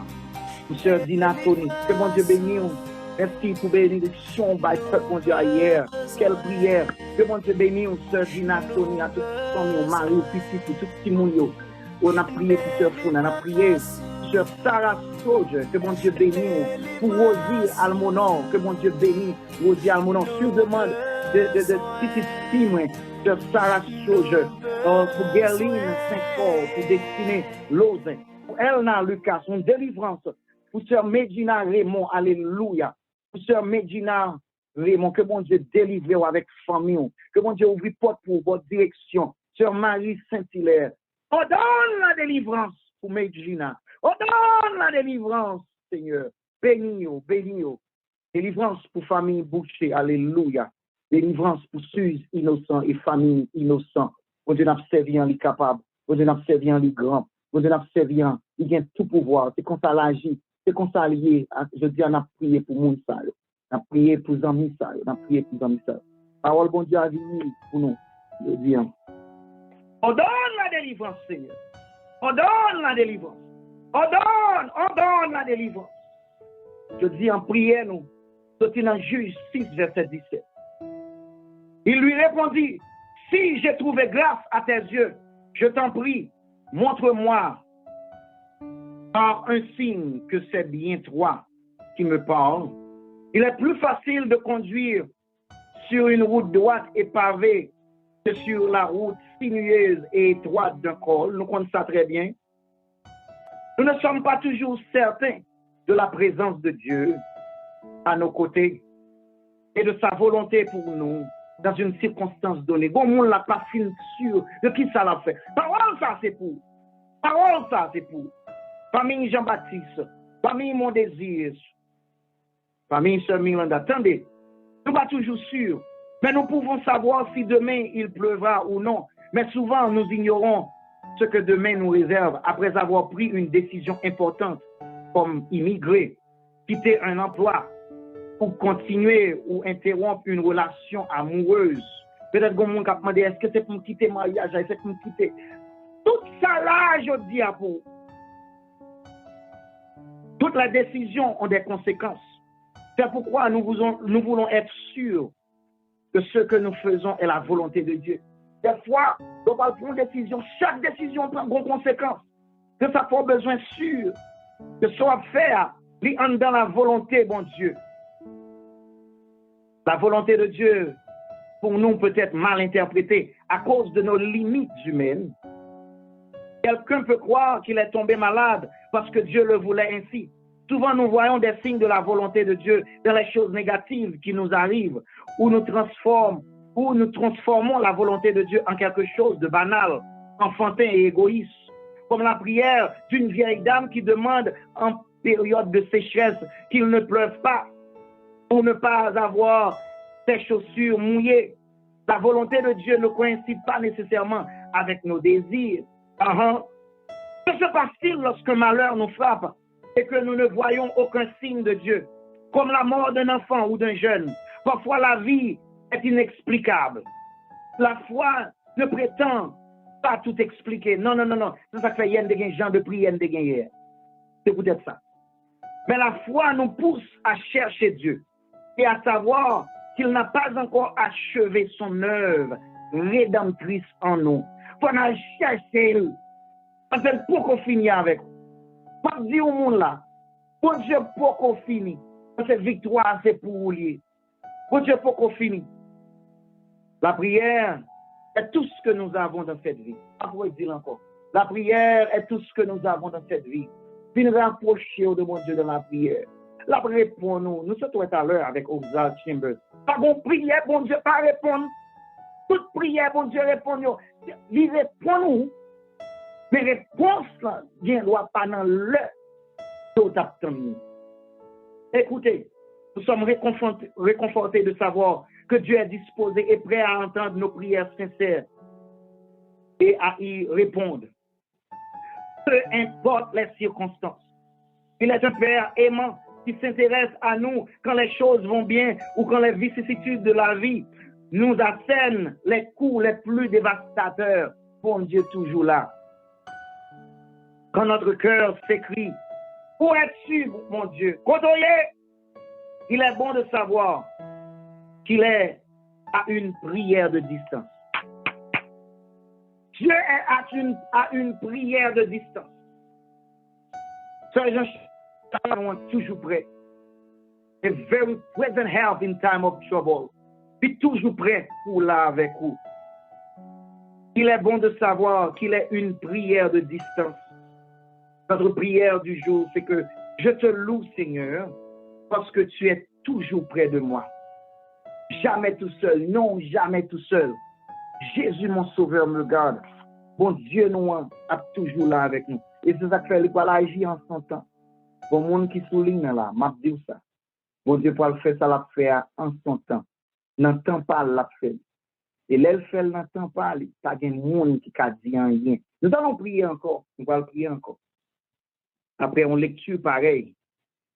Pour Sœur Dina Tony, que bon Dieu bénisse. Merci pour bénédiction, mon Dieu, hier. Quelle prière. Que bon Dieu bénisse, Sœur Dina Tony, à tout son mari, petit, tout petit monde. On a prié pour Sœur Founa, on a prié Sœur Sarah Sauge, que mon Dieu bénisse. Pour Rosie Almonor, que mon Dieu bénisse. Rosie Almonor, sur demande de petite fille, Sœur Sarah Sauge. Pour Gerline Saint-Paul, pour Destinée Lozin. Pour Elna Lucas, son délivrance. Pour Sœur Medina Raymond, alléluia. Pour Sœur Medina Raymond, que mon Dieu délivre avec famille. Que mon Dieu ouvre porte pour votre direction. Sœur Marie Saint-Hilaire. Ordonne la délivrance pour Medina. Ordonne la délivrance, Seigneur. Bénis-nous, bénis-nous. Délivrance pour famille Boucher, alléluia. Délivrance pour Suze innocent et famille innocent. Mon Dieu n'a servi en les capable. Mon Dieu n'a servi en les grand. Mon Dieu n'a servi en, il vient tout pouvoir. C'est comme ça l'agit. C'est comme ça lié. Je dis, on a prié pour mon salut. On a prié pour Zami salut. On a prié pour Zami salut. Parole, bon Dieu, a venir pour nous. Je dis, ordonne la délivrance, Seigneur. Ordonne la délivrance. Ordonne la délivrance. Je dis en prière, nous. C'est dans Juge 6, verset 17. Il lui répondit, si j'ai trouvé grâce à tes yeux, je t'en prie, montre-moi par un signe que c'est bien toi qui me parles. Il est plus facile de conduire sur une route droite et pavée que sur la route sinueuse et étroite d'un col. Nous connaissons ça très bien. Nous ne sommes pas toujours certains de la présence de Dieu à nos côtés et de sa volonté pour nous dans une circonstance donnée. Bon, on n'a pas fin sûr de qui ça l'a fait. Parole, ça, c'est pour. Parole, ça, c'est pour. Famille Jean-Baptiste, famille Mon Désir, famille Sœur Miranda. Attendez, nous ne sommes pas toujours sûrs, mais nous pouvons savoir si demain il pleuvra ou non. Mais souvent, nous ignorons ce que demain nous réserve après avoir pris une décision importante, comme immigrer, quitter un emploi, ou continuer ou interrompre une relation amoureuse. Peut-être que mon cap demandé, est-ce que c'est pour me quitter mariage, est-ce que c'est pour me quitter? Tout ça là, je dis à vous. Toutes les décisions ont des conséquences. C'est pourquoi nous voulons être sûrs que ce que nous faisons est la volonté de Dieu. Des fois, on va prendre une décision, chaque décision prend une conséquence. Que ça fait besoin sûr que soit fait dans la volonté, bon Dieu. La volonté de Dieu, pour nous, peut être mal interprétée à cause de nos limites humaines. Quelqu'un peut croire qu'il est tombé malade parce que Dieu le voulait ainsi. Souvent, nous voyons des signes de la volonté de Dieu dans les choses négatives qui nous arrivent, où nous transformons la volonté de Dieu en quelque chose de banal, enfantin et égoïste. Comme la prière d'une vieille dame qui demande en période de sécheresse qu'il ne pleuve pas pour ne pas avoir ses chaussures mouillées. La volonté de Dieu ne coïncide pas nécessairement avec nos désirs. Que se passe-t-il lorsqu'un malheur nous frappe et que nous ne voyons aucun signe de Dieu, comme la mort d'un enfant ou d'un jeune? Parfois la vie est inexplicable. La foi ne prétend pas tout expliquer. Non. C'est ça que fait des gens de prière, de guerre. C'est peut-être ça. Mais la foi nous pousse à chercher Dieu et à savoir qu'il n'a pas encore achevé son œuvre rédemptrice en nous. Il faut chercher. Parce que pour qu'on finisse avec vous. Pas dire au monde là, bon Dieu, pour qu'on finisse. Parce que victoire, c'est pour vous lier. Bon Dieu, pour qu'on finisse. La prière est tout ce que nous avons dans cette vie. Je pourrais dire encore. La prière est tout ce que nous avons dans cette vie. Puis nous rapprocher de mon Dieu dans la prière. La répond nous. Nous sommes tout à l'heure avec Oxal Chambers. Pas bon prière, bon Dieu, pas répondre. Toute prière, bon Dieu, répond. Il répond nous. Mais réponse là, ne doit pas dans le nous. Écoutez, nous sommes réconfortés de savoir que Dieu est disposé et prêt à entendre nos prières sincères et à y répondre. Peu importe les circonstances. Il est un Père aimant qui s'intéresse à nous quand les choses vont bien ou quand les vicissitudes de la vie nous assènent les coups les plus dévastateurs. Bon Dieu, toujours là. Quand notre cœur s'écrie, où es-tu, mon Dieu? Côtoyer, il est bon de savoir qu'il est à une prière de distance. Dieu est à une prière de distance. Sœur Jean, toujours prêt. A very present help in time of trouble. Puis toujours prêt pour là avec vous. Il est bon de savoir qu'il est une prière de distance. Notre prière du jour, c'est que je te loue, Seigneur, parce que tu es toujours près de moi. Jamais tout seul, non, jamais tout seul. Jésus, mon sauveur, me garde. Bon Dieu, nous, est toujours là avec nous. Et c'est ça que fait l'école agir en son temps. Bon monde qui souligne là, m'a dit ça. Bon Dieu, pour le faire, ça l'a fait en son temps. N'entend pas l'a fait. Et l'elle fait, n'entend pas, il n'y a pas de monde qui a dit rien. Nous allons prier encore. Nous allons prier encore. Après une lecture pareille,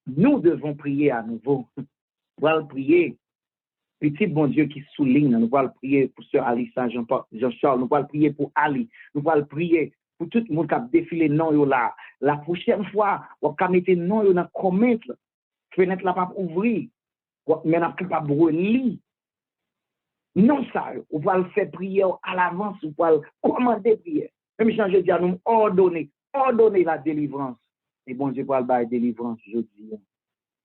nous devons prier à nouveau. Nous allons prier. Petit bon Dieu qui souligne, nous allons prier pour Sœur Alissa, Jean-Charles, nous allons prier pour Ali, nous allons prier pour tout le monde qui a défilé non là. La prochaine fois, on va mettre non dans la commettre, fenêtre là pas ouvrir, mais on n'a pas brûler. Non ça, on va le faire prier à l'avance, on va commander prière. Même changer de dire nous ordonner la délivrance. Et bon Dieu va le bailler délivrance jeudi.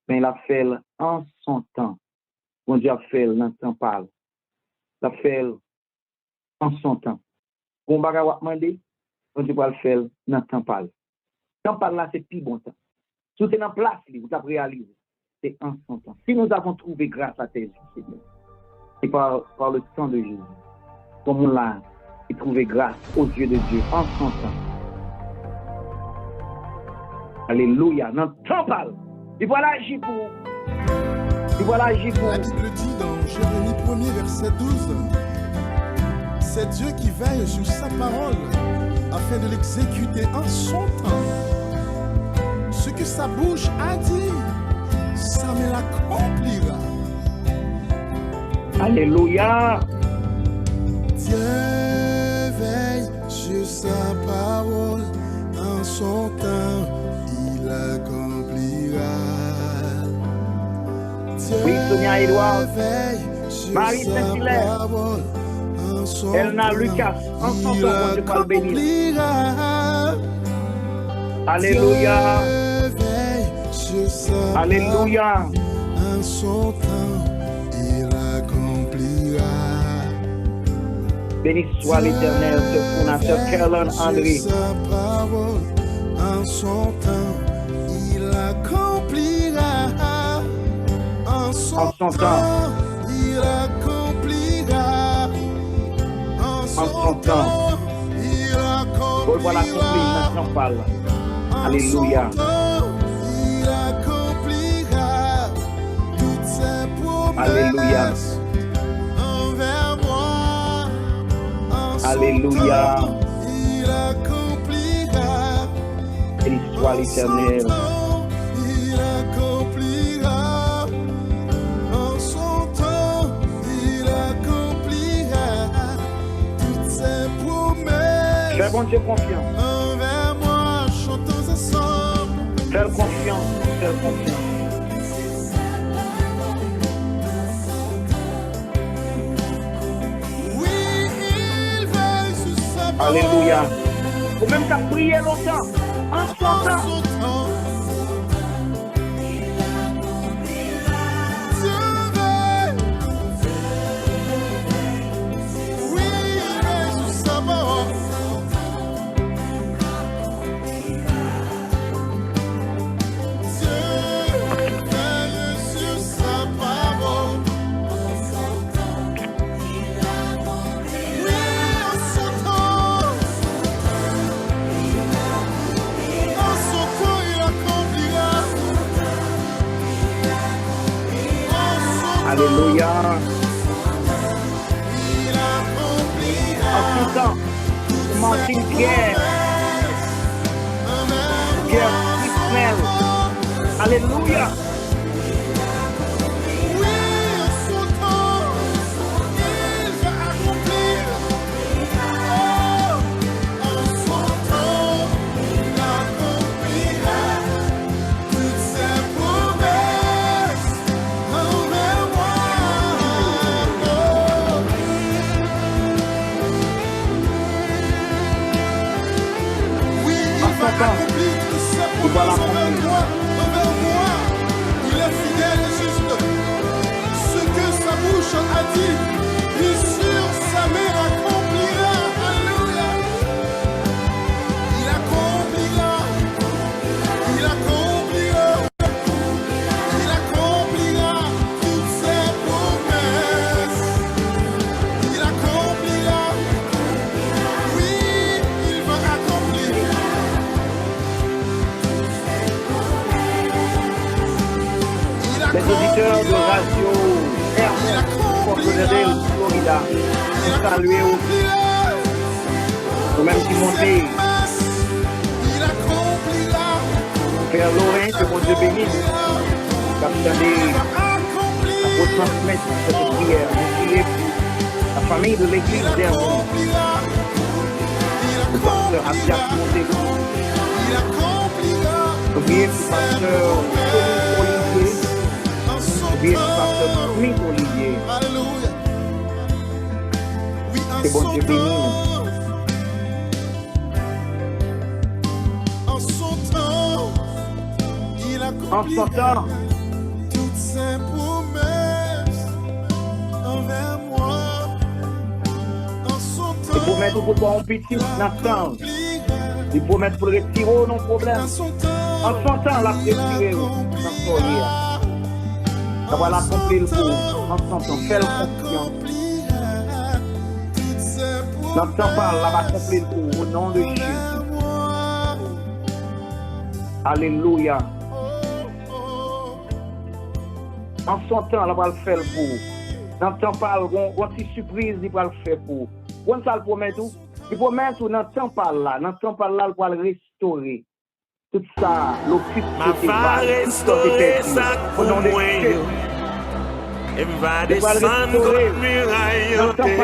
Mais il a fait en son temps. Bon Dieu a fait dans temps parle. Il a fait en son temps. Bon bagage va demander, bon Dieu va le faire dans temps parle. Temps parle là c'est plus bon temps. Tout est en place, vous avez réalisé. C'est en son temps. Si nous avons trouvé grâce à tes yeux, Seigneur, c'est par le sang de Jésus. Comme on l'a trouvé grâce aux yeux de Dieu en son temps. Alléluia. Non, temps parle. Et voilà agir pour. Et voilà agir pour. La Bible dit dans Jérémie 1er, verset 12, c'est Dieu qui veille sur sa parole afin de l'exécuter en son temps. Ce que sa bouche a dit, ça me l'accomplira. Alléluia. Dieu veille sur sa parole en son temps. Il accomplira. Oui, Sonia Edouard, Marie Sa Saint-Hilaire, parole en son Elna temps, Lucas, en son temps, il bon Dieu va le bénir. accomplira. Alléluia. Dieu veille sur sa Alléluia. parole. En son temps, il accomplira. Béni soit l'Éternel, ce fondateur Carolyn André. Sa parole, en son temps, il accomplira. En son temps, il accomplira. En son temps, il Revois l'accompli accomplira. maintenant parle. En Alléluia. son temps, il accomplira toutes ses promesses. Alléluia. Envers moi. En son Alléluia. temps, il accomplira. Béni soit l'Éternel. Il accomplira. En son temps, il accomplira toutes ses promesses. Fais bon Dieu confiance. Envers moi, chantons ensemble. Fais confiance. Fais confiance. Oui, il veille sur sa parole. Alléluia. Ou même t'as prié longtemps. En son En temps. son temps. Dieu veille. Oui, il veille sur sa parole. Dieu veille sur sa parole. Oui, en son temps. En son temps, il accomplira. En son temps, Alléluia. il accomplira. En son temps. Martin Pierre. Pierre Ismaël. Alléluia. Oui, en son temps, il va accomplir. Oh, en son temps, il accomplira toutes ses promesses envers moi. Oui, il En va son temps, accomplir toutes ses il va promesses l'accomplir. envers moi. Il est fidèle et juste. Ce que sa bouche a dit, bien sûr, sa main accomplira. Alléluia. Il accomplira. Il accomplira. Il accomplira toutes ses promesses. Il accomplira. Oui, il va accomplir. Les auditeurs de radio Hermès, Fort Lauderdale, Florida, vous saluez ou même qui montez, Il accomplira. Père Lorrain, que mon Dieu bénisse, capitaine, pour transmettre cette prière, vous priez pour la famille de l'église d'Hermès, le pasteur Abdias Monté, vous priez pour le pasteur Olivier, vous priez pour le pasteur Smith Olivier, Alléluia. Oui, que bon Dieu bénisse. En son temps, il En son temps, toutes ses promesses envers moi. En son temps, il promet pour boire un petit instant, il promet pour retirer nos problèmes. en son temps, En son temps, la retiré dans son lit. Ça va l'accomplir pour en son temps, fais-le confiance. Dans son temps, la va accomplir pour au nom de Jésus. Alléluia. En son temps, la va le faire pour. Dans son temps, on si surprise, il va le faire pour. On ça le promet tout. Il promet tout dans son temps là. Dans son temps là, il va le restaurer. Tout ça, l'office Ma va restaurer ça au nom de pour moi. Jésus. Et va Il va le descendre restaurer. comme muraille Dans au son temps, il va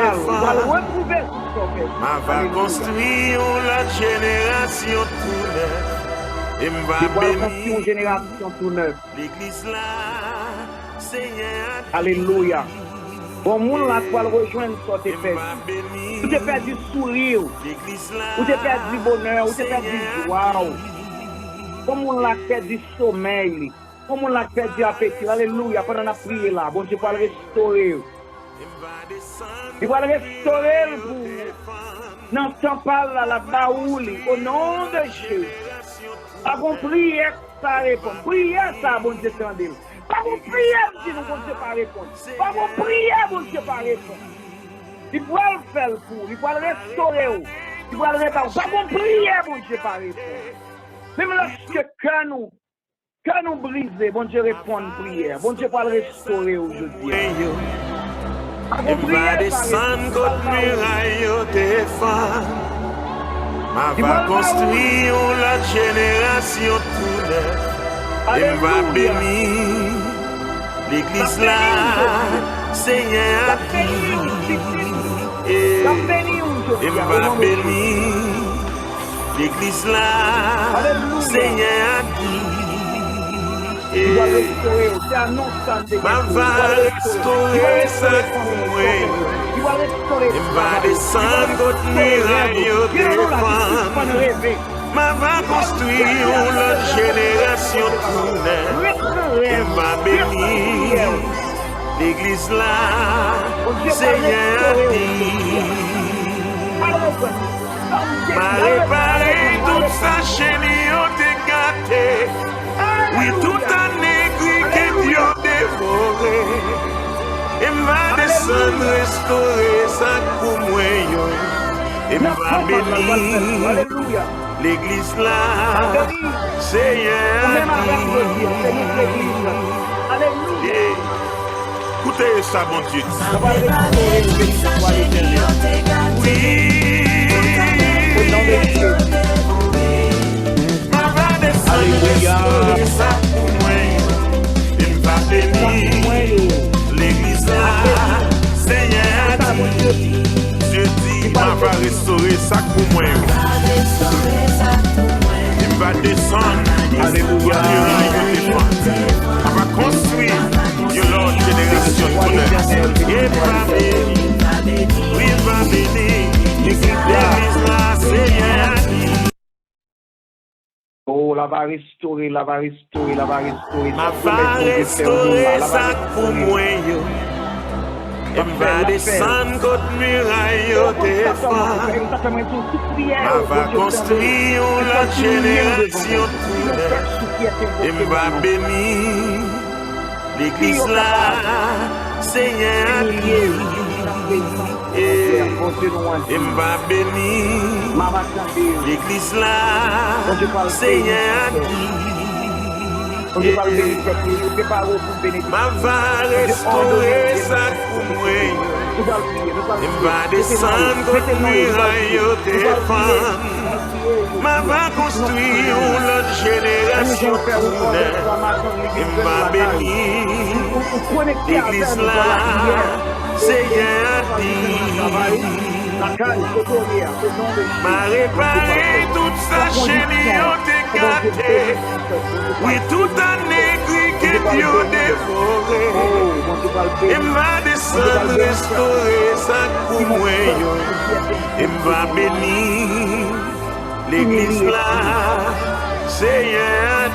le téléphone. retrouver. Ma va Alléluia. construire la génération tout neuf. Et Il va va le construire une bénir génération tout neuve. l'église là, Seigneur. Alléluia. Bon monde là, tu vas le rejoindre sur tes Et fêtes. va bénir Ou t'es perdu sourire, l'église là. ou t'es perdu bonheur, ou t'es perdu joie. Comme on l'a fait du sommeil, comme on l'a fait du appétit. Alléluia. Pendant la prière là, bon Dieu va le restaurer. Il va le restaurer pour vous. N'entends pas là, la baouli. Au nom de Jésus. Pas qu'on prière, ça répond. Prière, ça, bon Dieu, tendez. Pas qu'on prière, si nous, bon Dieu, pas répondre. Pas qu'on prière, bon Dieu, pas répondre. Il va le faire pour, il va le restaurer. Il va le réparer. Pas qu'on prière, bon Dieu, pas répondre. Même lorsque quand nous brisons, bon Dieu répond à prière. Bon Dieu va le restaurer aujourd'hui. Il va descendre contre muraille défendre. Il va construire la génération tout neuf. Il va bénir l'église là, Seigneur. Il va bénir l'église là, Seigneur. Il va restaurer, c'est un non-stand. Il va restaurer sa couille. Il va restaurer. Il va descendre contre muraille défendre. Il va construire l'autre génération tout neuf. Il va bénir l'église là, Seigneur. M'a réparé toute sa chaîne, t'es gâté. Oui, tout un aigri que Dieu dévoré. Et m'a descendre, restaurer sa couille. Et m'a bénir l'église là, Seigneur. Écoutez ça, mon Dieu. Oui. Il va bénir l'église là, Seigneur. Dieu dit, il va restaurer ça pour moi. Il va descendre, alléluia. On va construire l'autre génération de bonheur. Il va bénir, oui, il va bénir l'église là, Seigneur. Oh, la va restaurer, la va restaurer, la va restaurer. Ma va restaurer ça pour moi. Elle va descendre contre muraille défendre. Elle va construire la génération tout. Elle va bénir l'église là, Seigneur. Elle va bénir l'église là, Seigneur. Ma va restaurer sa couille. Elle va descendre contre muraille défendre. Ma va construire l'autre génération tout neuf. Elle va bénir l'église là, Seigneur. M'a réparé toute sa chaîne, t'es gâté. Oui, tout un aigri que Dieu dévoré. Et m'a descendre, restaurer sa couille. Et m'a bénir l'église là, Seigneur.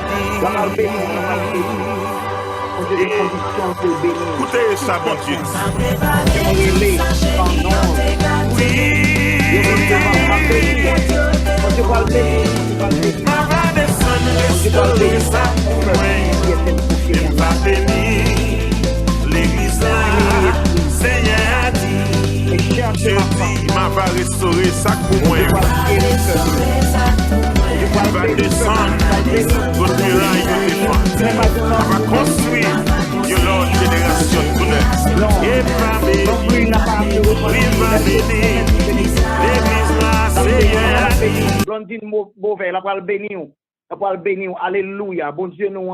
Écoutez ça, mon Dieu. Ma va descendre, restaurer sa couille. Il va bénir l'église là, Seigneur dit. Dieu dit, ma va restaurer sa couille. Il va descendre, votre muraille de défense. On va construire l'autre génération de bonheur. Il va bénir, il va bénir l'église là, Seigneur. Blondine Beauvais, la parole bénir. La parole bénir. Alléluia. Bon Dieu, nous,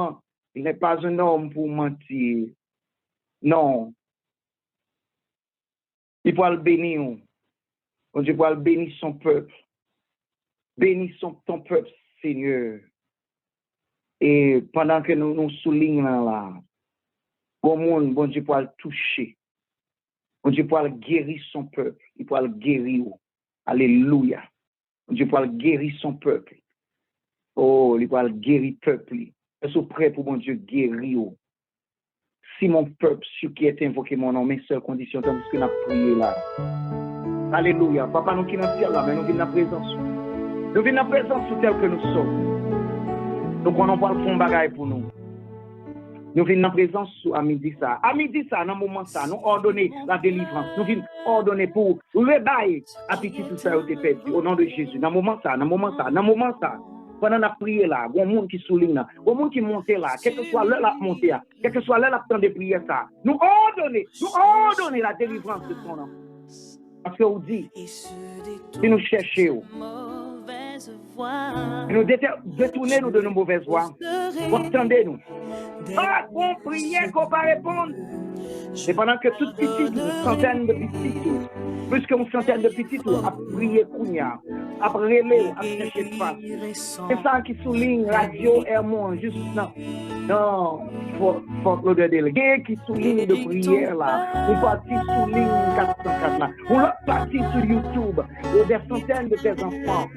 il n'est pas un homme pour mentir. Non. Il va le bénir. Bon Dieu va bénir son peuple. Bénis ton peuple, Seigneur. Et pendant que nous soulignons là, bon Dieu va le toucher. Bon Dieu va guérir son peuple. Il va le guérir. Alléluia. Bon Dieu va guérir son peuple. Oh, il va guérir le peuple. Est-ce prêt pour mon Dieu guérir? Si mon peuple, ce qui est invoqué mon nom, mes seules conditions, tandis que nous avons prié là. Alléluia. Papa, nous qui nous sommes là, mais nous venons dans la présence. Nous venons dans la présence tel que nous sommes. Donc, on en parle fond bagaille pour nous. Nous venons dans la présence à midi ça. À midi ça, dans le moment ça, nous ordonnons la délivrance. Nous venons ordonner pour rebailler à petit tout ça, perdu au nom de Jésus. Dans le moment ça, dans le moment ça, dans le moment ça. Pendant la prière là, il y a un monde qui souligne là, il y a un monde qui monte là, quel que soit l'heure la montée là, quel que soit l'heure la temps de prière ça, nous ordonnons la délivrance de son nom. Parce que vous dit, si nous cherchons, nous détournez-nous de nos mauvaises voies, entendez-nous. Pas qu'on prie, qu'on va répondre. C'est pendant que toute petite, une centaine de petites, plus qu'une centaine de petites, a prié Kounia, a relé, a cherché de face. C'est ça qui souligne Radio Hermon, juste non, faut l'odeur de l'égard qui souligne de prière là. On partit souligne 404 là. On l'autre partie sur YouTube, il y a des centaines de tes enfants.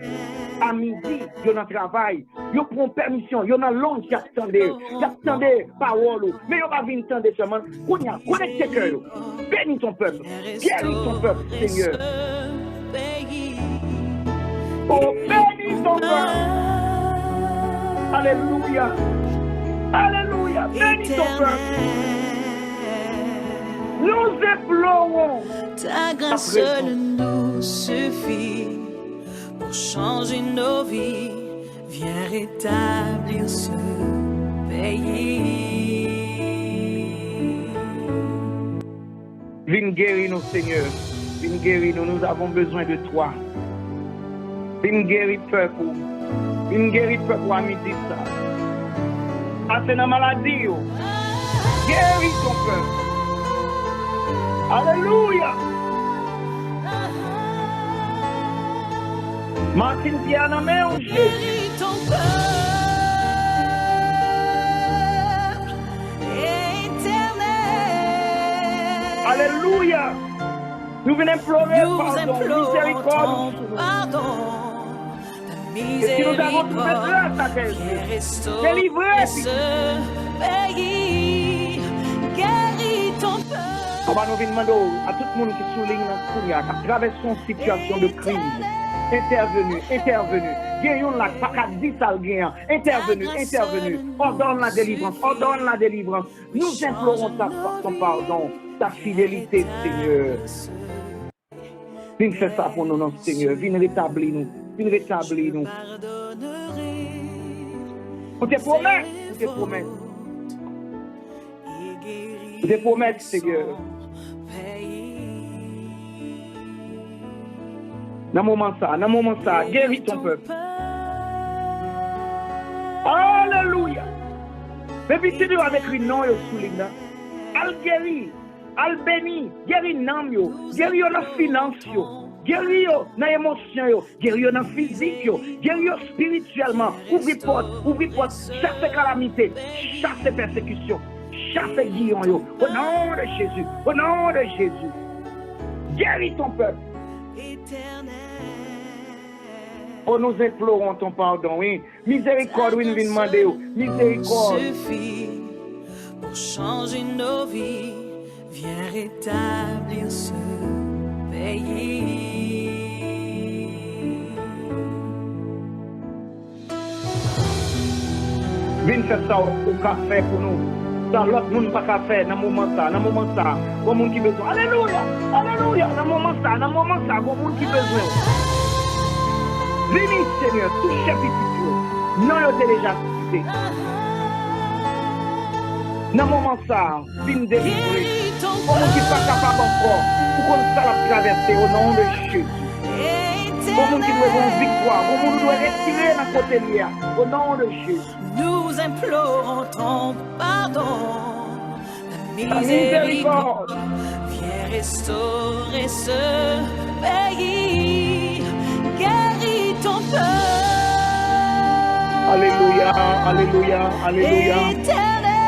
À midi, ils ont un travail, ils prennent permission, ils ont une langue qui attendent parole, mais ils va venir entendre seulement. Kounia, connecte tes cœurs, bénis ton peuple, guéris ton peuple, Seigneur. Oh, bénis ton peuple. Alléluia. Alléluia. Bénis ton peuple. Nous implorons. Ta grâce seule nous suffit pour changer nos vies. Viens rétablir ce pays. Viens guérir nous, Seigneur. Viens guérir nous. Nous avons besoin de toi. Viens guérir le peuple. Viens guérir le peuple à midi ça. Ah, c'est la maladie. Guéris ton peuple. Alléluia. Martine Piana, mais on Guéris ton peuple éternel. Alléluia. Nous venons implorer Nous pardon, implorons miséricorde. ton pardon. Ta Et si nous avons trouvé miséricorde grâce à tes qui yeux, restaure délivrez, ce pays. Guéris ton peuple. on va nous demander à tout le monde qui souligne dans le qui traverse une situation de crise. Intervenu. Guéris la pas qu'à 10 salles gagnant. Intervenu. Ordonne la délivrance. Nous implorons ton pardon, ta fidélité, Seigneur. Viens faire ça pour nous, non, Seigneur. Viens rétablir nous. On te promet, Seigneur. Dans le moment ça, guéris ton peuple. Alléluia. Mais puis c'est avec lui non yo souligne. Al guéri, al béni, guéri nam yo, guéri yo dans finance yo, guéri yo dans émotion yo, guéri yo dans physique yo, guéri yo spirituellement. Ouvre porte, chasse calamité, chasse persécution, chasse guillon yo. Au nom de Jésus. Guéris ton peuple. Oh, nous implorons ton pardon, oui. Miséricorde, oui, nous venons demander. Miséricorde. Suffit pour changer nos vies. Viens rétablir ce pays. Viens faire ça au café pour nous. Ça, l'autre monde pas qu'à faire dans le moment ça. Bon monde qui besoin. Alléluia. Dans le moment ça, bon monde qui besoin. Venez, Seigneur, touchez petit peu. Non, il est déjà quitté. Dans le moment ça, viens délivrer. Bon monde qui n'est pas capable encore. Pour qu'on ça la traverser au nom de Jésus. Bon monde qui doit avoir une victoire. Bon monde qui doit retirer dans le côté lié. Au nom de Jésus. Nous implorons ton pardon, la miséricorde. Viens restaurer ce pays, guéris ton peuple. Alléluia. Éternel,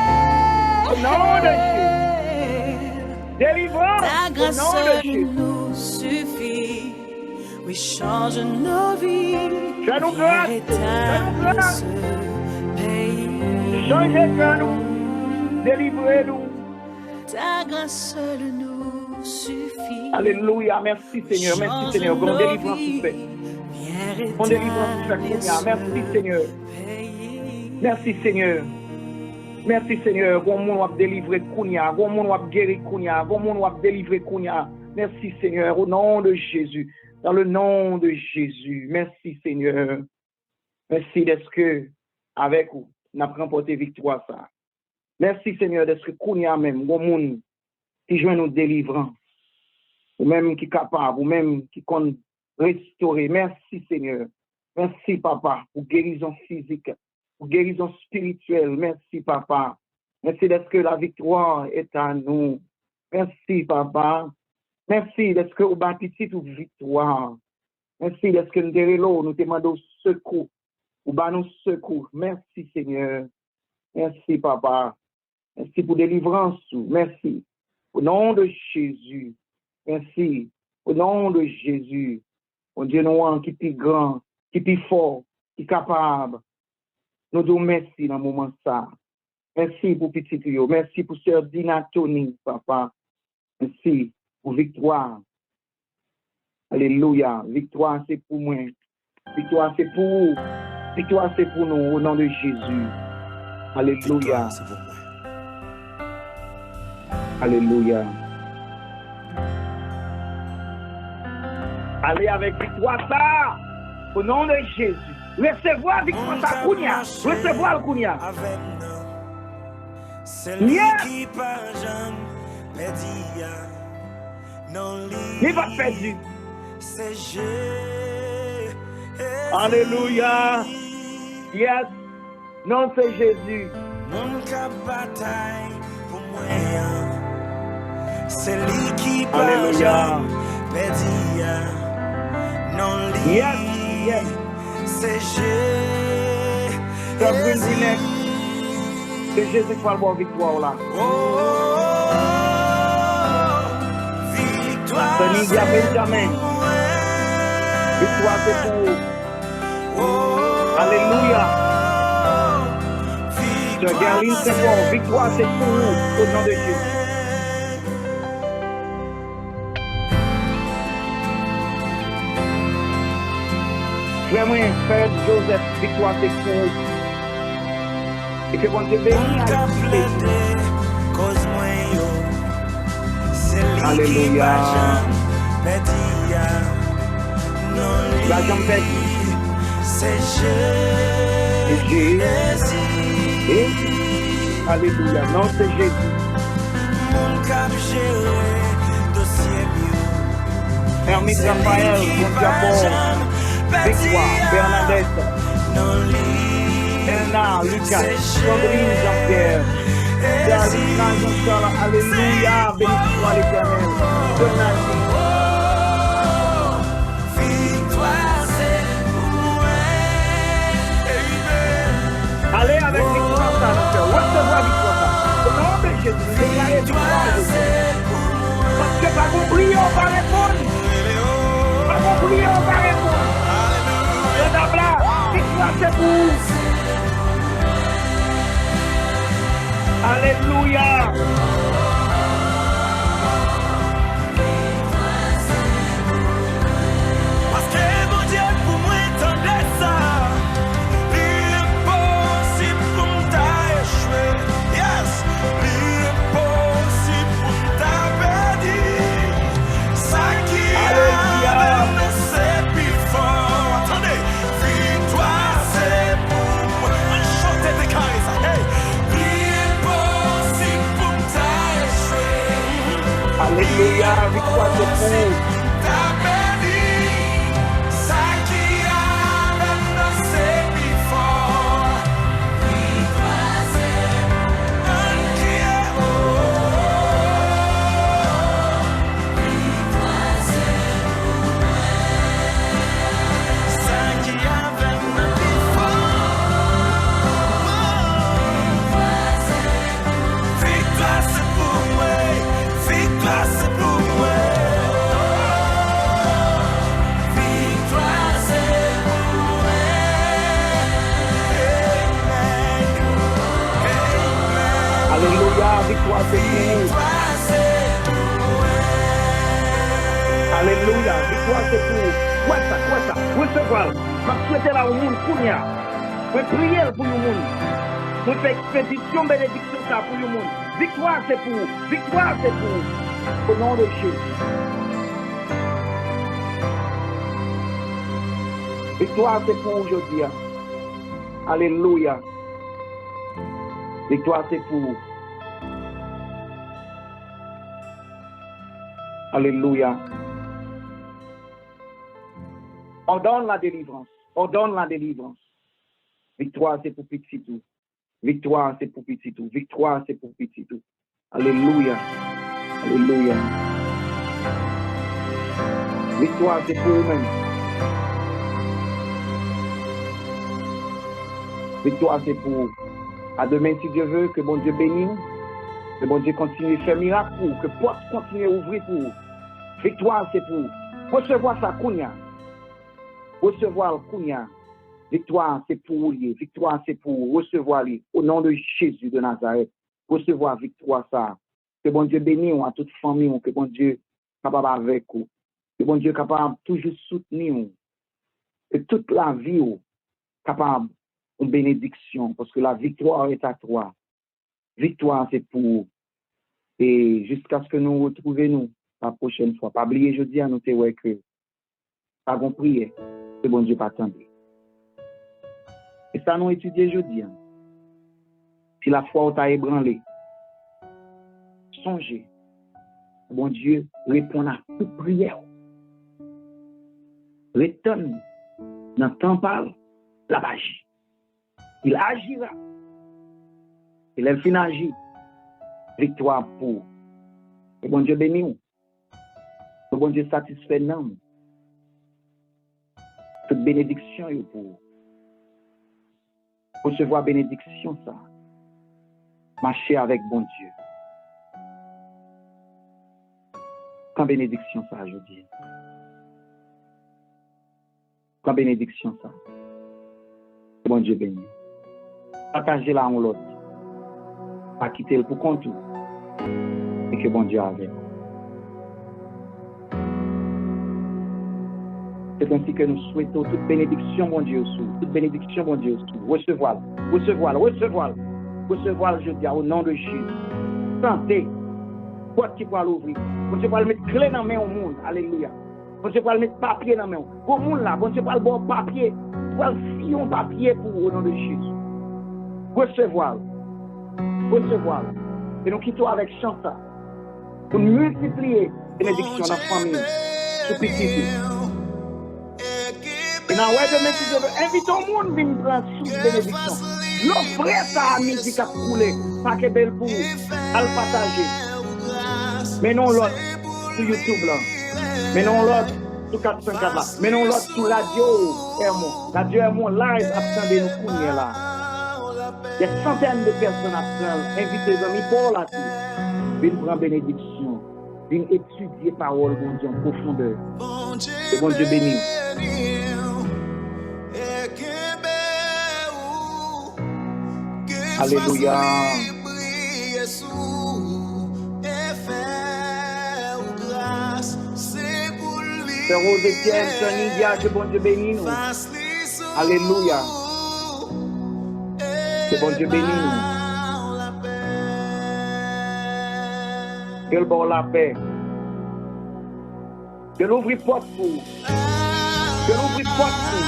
Au nom de Jésus. Délivrance. ta Au grâce nom de Jésus. nous suffit. oui, change nos vies. Fais-nous Viens grâce. établir Fais-nous grâce. ce pays. Changez que nous. Délivrez-nous. Ta grâce seule nous suffit. Alléluia. Merci Seigneur. Merci Seigneur. Bon délivrance tu fais. Bon délivrance tu fais. Merci Seigneur. Merci Seigneur. Merci Seigneur. Bon monde wap délivrer Kounia. Bon monde wap guérir Kounia. Bon monde wap délivrer Kounia. Merci Seigneur. Au nom de Jésus. Dans le nom de Jésus. Merci Seigneur. Merci d'être que avec vous, nous avons remporté victoire ça. Merci Seigneur d'être que Kounia même, bon monde qui joue nous délivrance. Ou même qui est capable, ou même qui compte restaurer. Merci Seigneur. Merci Papa pour guérison physique, pour guérison spirituelle. Merci Papa. Merci d'être que la victoire est à nous. Merci Papa. Merci d'être que vous bâtissez toute victoire. Merci d'être que nous développerons, nous demandons secours. Ou bas nous secours. Merci Seigneur. Merci Papa. Merci pour délivrance. Merci. Au nom de Jésus. Merci. Au nom de Jésus. Mon Dieu, nous qui est grand, qui est fort, qui est capable. Nous disons merci dans le moment ça. Merci pour petit Rio. Merci pour Sœur Dina Tony, Papa. Merci pour victoire. Alléluia. Victoire, c'est pour moi. Victoire, c'est pour vous. Victoire, c'est pour nous, au nom de Jésus. Alléluia. Alléluia. Allez avec victoire ça, au nom de Jésus. Recevoir victoire ça, Kounia. Recevoir le Kounia. Yes. Il va perdu. Alléluia. Yes. Non, c'est Jésus. Alléluia. Yes, yes. C'est Jésus qui va avoir victoire là. Seigneur, il y a Benjamin. Victoire c'est pour vous. Alléluia. Sœur Gerline, c'est bon. Victoire c'est pour vous. Au nom de Jésus. Vraiment, Frère Joseph, victoire c'est pour vous. Et que bon Dieu bénisse à Alléluia. La jambe perdue. C'est Jésus. Alléluia. Non, c'est Jésus. Hermite Raphaël, bon Dieu. Victoire, Bernadette, Bernard, Lucas, Sandrine, Jean-Pierre, Darlina, Jean-Charles, Alléluia, béni soit l'Éternel, Donald. Allez avec victoire, ça, mon cœur, recevoir victoire, ça. Au nom de Jésus, déclarez victoire. Parce que pas compris, on va répondre. Pas compris, on va répondre. Victoire c'est pour vous. Alléluia. Parce que mon Dieu pour moi entendait ça. L'impossible pour m'ta échoué. Yes. L'impossible pour m'ta perdu. Ça qui a c'est plus fort. Attendez. Victoire c'est pour moi. On chante des cailles ça. Hey. L'impossible pour m'ta échoué. Alléluia. Victoire c'est pour vous. Alléluia, victoire c'est pour vous. Alléluia, victoire c'est pour vous. Quoi ça, recevoir. Je souhaite là au monde, Kounia. Je prie pour le monde. Je fais expédition, bénédiction ça pour le monde. Victoire c'est pour vous. Victoire c'est pour vous. Au nom de Jésus. Victoire c'est pour aujourd'hui. Alléluia. Victoire c'est pour vous. Alléluia. Ordonne la délivrance. Ordonne la délivrance. Victoire c'est pour petit tout. Victoire c'est pour petit tout. Victoire c'est pour petit tout. Alléluia. Alléluia. Victoire c'est pour vous-même. Victoire c'est pour vous. À demain si Dieu veut, que bon Dieu bénisse, que bon Dieu continue à faire miracle pour vous, que porte continue à ouvrir pour vous. Victoire c'est pour vous. Recevoir ça, Kounia. Recevoir Kounia. Victoire c'est pour vous. Victoire c'est pour vous. Recevoir lui. Au nom de Jésus de Nazareth. Recevoir victoire ça. Que bon Dieu bénisse à toute famille. Que bon Dieu capable avec vous. Que bon Dieu capable toujours soutenir vous. Que toute la vie vous capable une bénédiction, parce que la victoire est à toi. Victoire, c'est pour vous. Et jusqu'à ce que nous retrouvions la prochaine fois. Pas oublier, je dis à nous, que pas bon prier, que bon Dieu pas attendre. Et ça, nous étudier jeudi. Si la foi t'a ébranlé, songez, bon Dieu répond à toute prière. Retourne dans le temple, la magie. Il agira. Il est fin agir. Victoire pour. Que bon Dieu bénisse nous. Que bon Dieu satisfait nous. Toute bénédiction est pour vous. Recevoir bénédiction ça. Marcher avec bon Dieu. Quand bénédiction ça, je dis. Quand bénédiction ça. Que bon Dieu bénisse. Partagez là en l'autre. Pas quitter le pour compte tout. Et que bon Dieu avec. C'est ainsi que nous souhaitons toute bénédiction, bon Dieu, sous. Toute bénédiction, bon Dieu, sous. Recevoir. Recevoir, je dis, au nom de Jésus. Santé. Porte qui pourra l'ouvrir. Bon Dieu pourra le mettre clé dans la main au monde. Alléluia. Bon Dieu pourra le mettre papier dans la main. Au monde là, bon Dieu pourra le bon papier. Pourra le sillon papier pour au nom de Jésus. Recevoir. Et nous quittons avec chance pour multiplier les bénédictions dans la famille. Sous petit. Et dans le demain, si je veux, invite tout le monde à venir prendre sous bénédiction. L'offre ça à midi qui a coulé. Pas que belle pour vous. À le partager. Mais non l'autre sur YouTube là. Mais non l'autre sur 404 là. Mais non l'autre sur Radio Hermon. Radio Hermon live attendez nous courir là. Des centaines de personnes attendent. Invitez les amis pour là. Viens prendre bénédiction. Viens étudier parole bon Dieu en profondeur. Que bon Dieu bénisse. Alléluia. Sœur Rose Etienne, Sœur Nidia, que bon Dieu bénisse nous. Alléluia. Que bon Dieu bénisse nous. Que le bon la paix. Que l'ouvre porte pour vous. Que l'ouvre porte pour vous.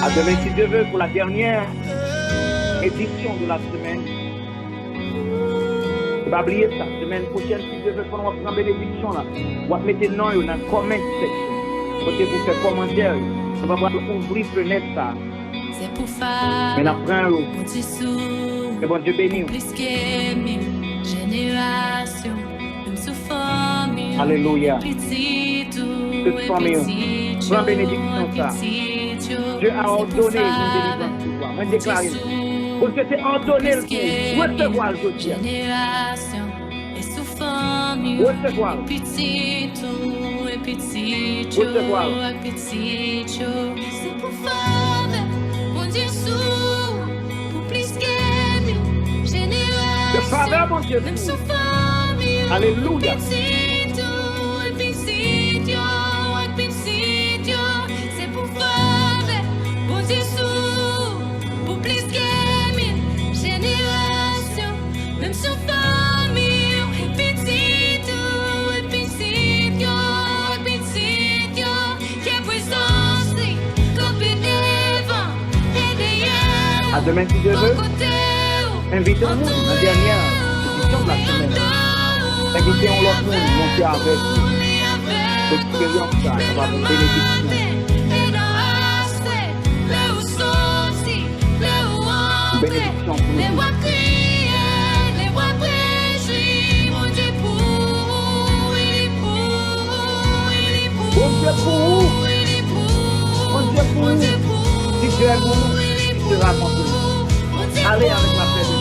À demain, si Dieu veut, pour la dernière édition de la semaine. Ne pas oublier ça. Semaine prochaine, si Dieu veut, quand on va prendre bénédiction là, on va mettre le nom dans la comment section. Côté pour faire commentaire, on va ouvrir fenêtre ça. C'est pour faire. Mais après, que bon Dieu bénisse. Plus que 1000 générations, même sous famille. Alléluia. Petit tout Toute famille. petit. Prends bénédiction ça. Dieu a ordonné une délivrance pour toi. Moi, déclare. Parce que c'est ordonné le pour recevoir le Dieu. Recevoir. C'est pour faire, mon Dieu, pour plus qu'aimer, génération. De faveur, mon Dieu. Même sous famille. Alléluia. C'est pour faire, mon Dieu, pour plus qu'aimer, génération. Même sous famille. À demain, si Dieu veut, invitons-nous la dernière édition de la semaine. Invitons l'autre monde, monter avec nous. L'expérience, ça va nous bénéficier. Bénédiction pour nous. Bon Dieu pour vous. Bon Dieu pour vous. Si Dieu est pour nous, il sera contre nous. Allez avec la paix de Dieu.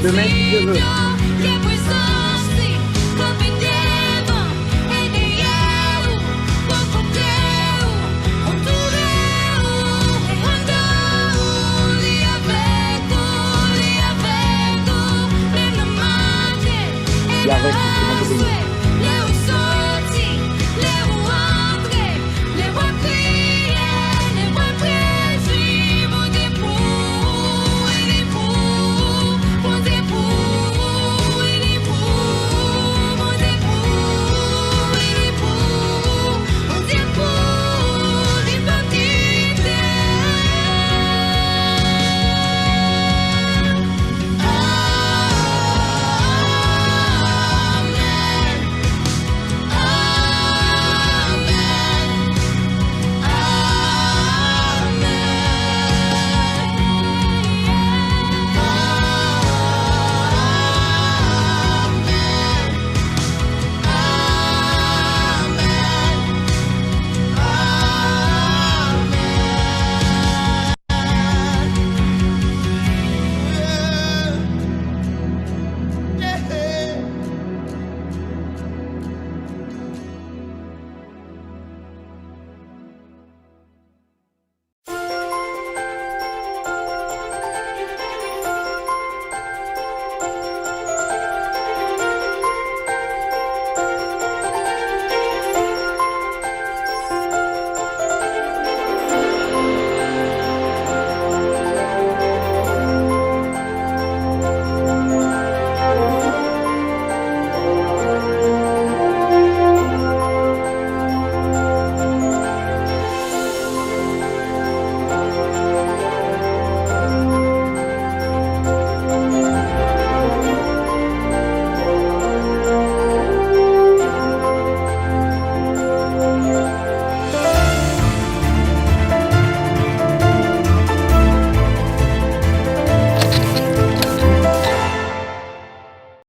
Demain, si Dieu veut.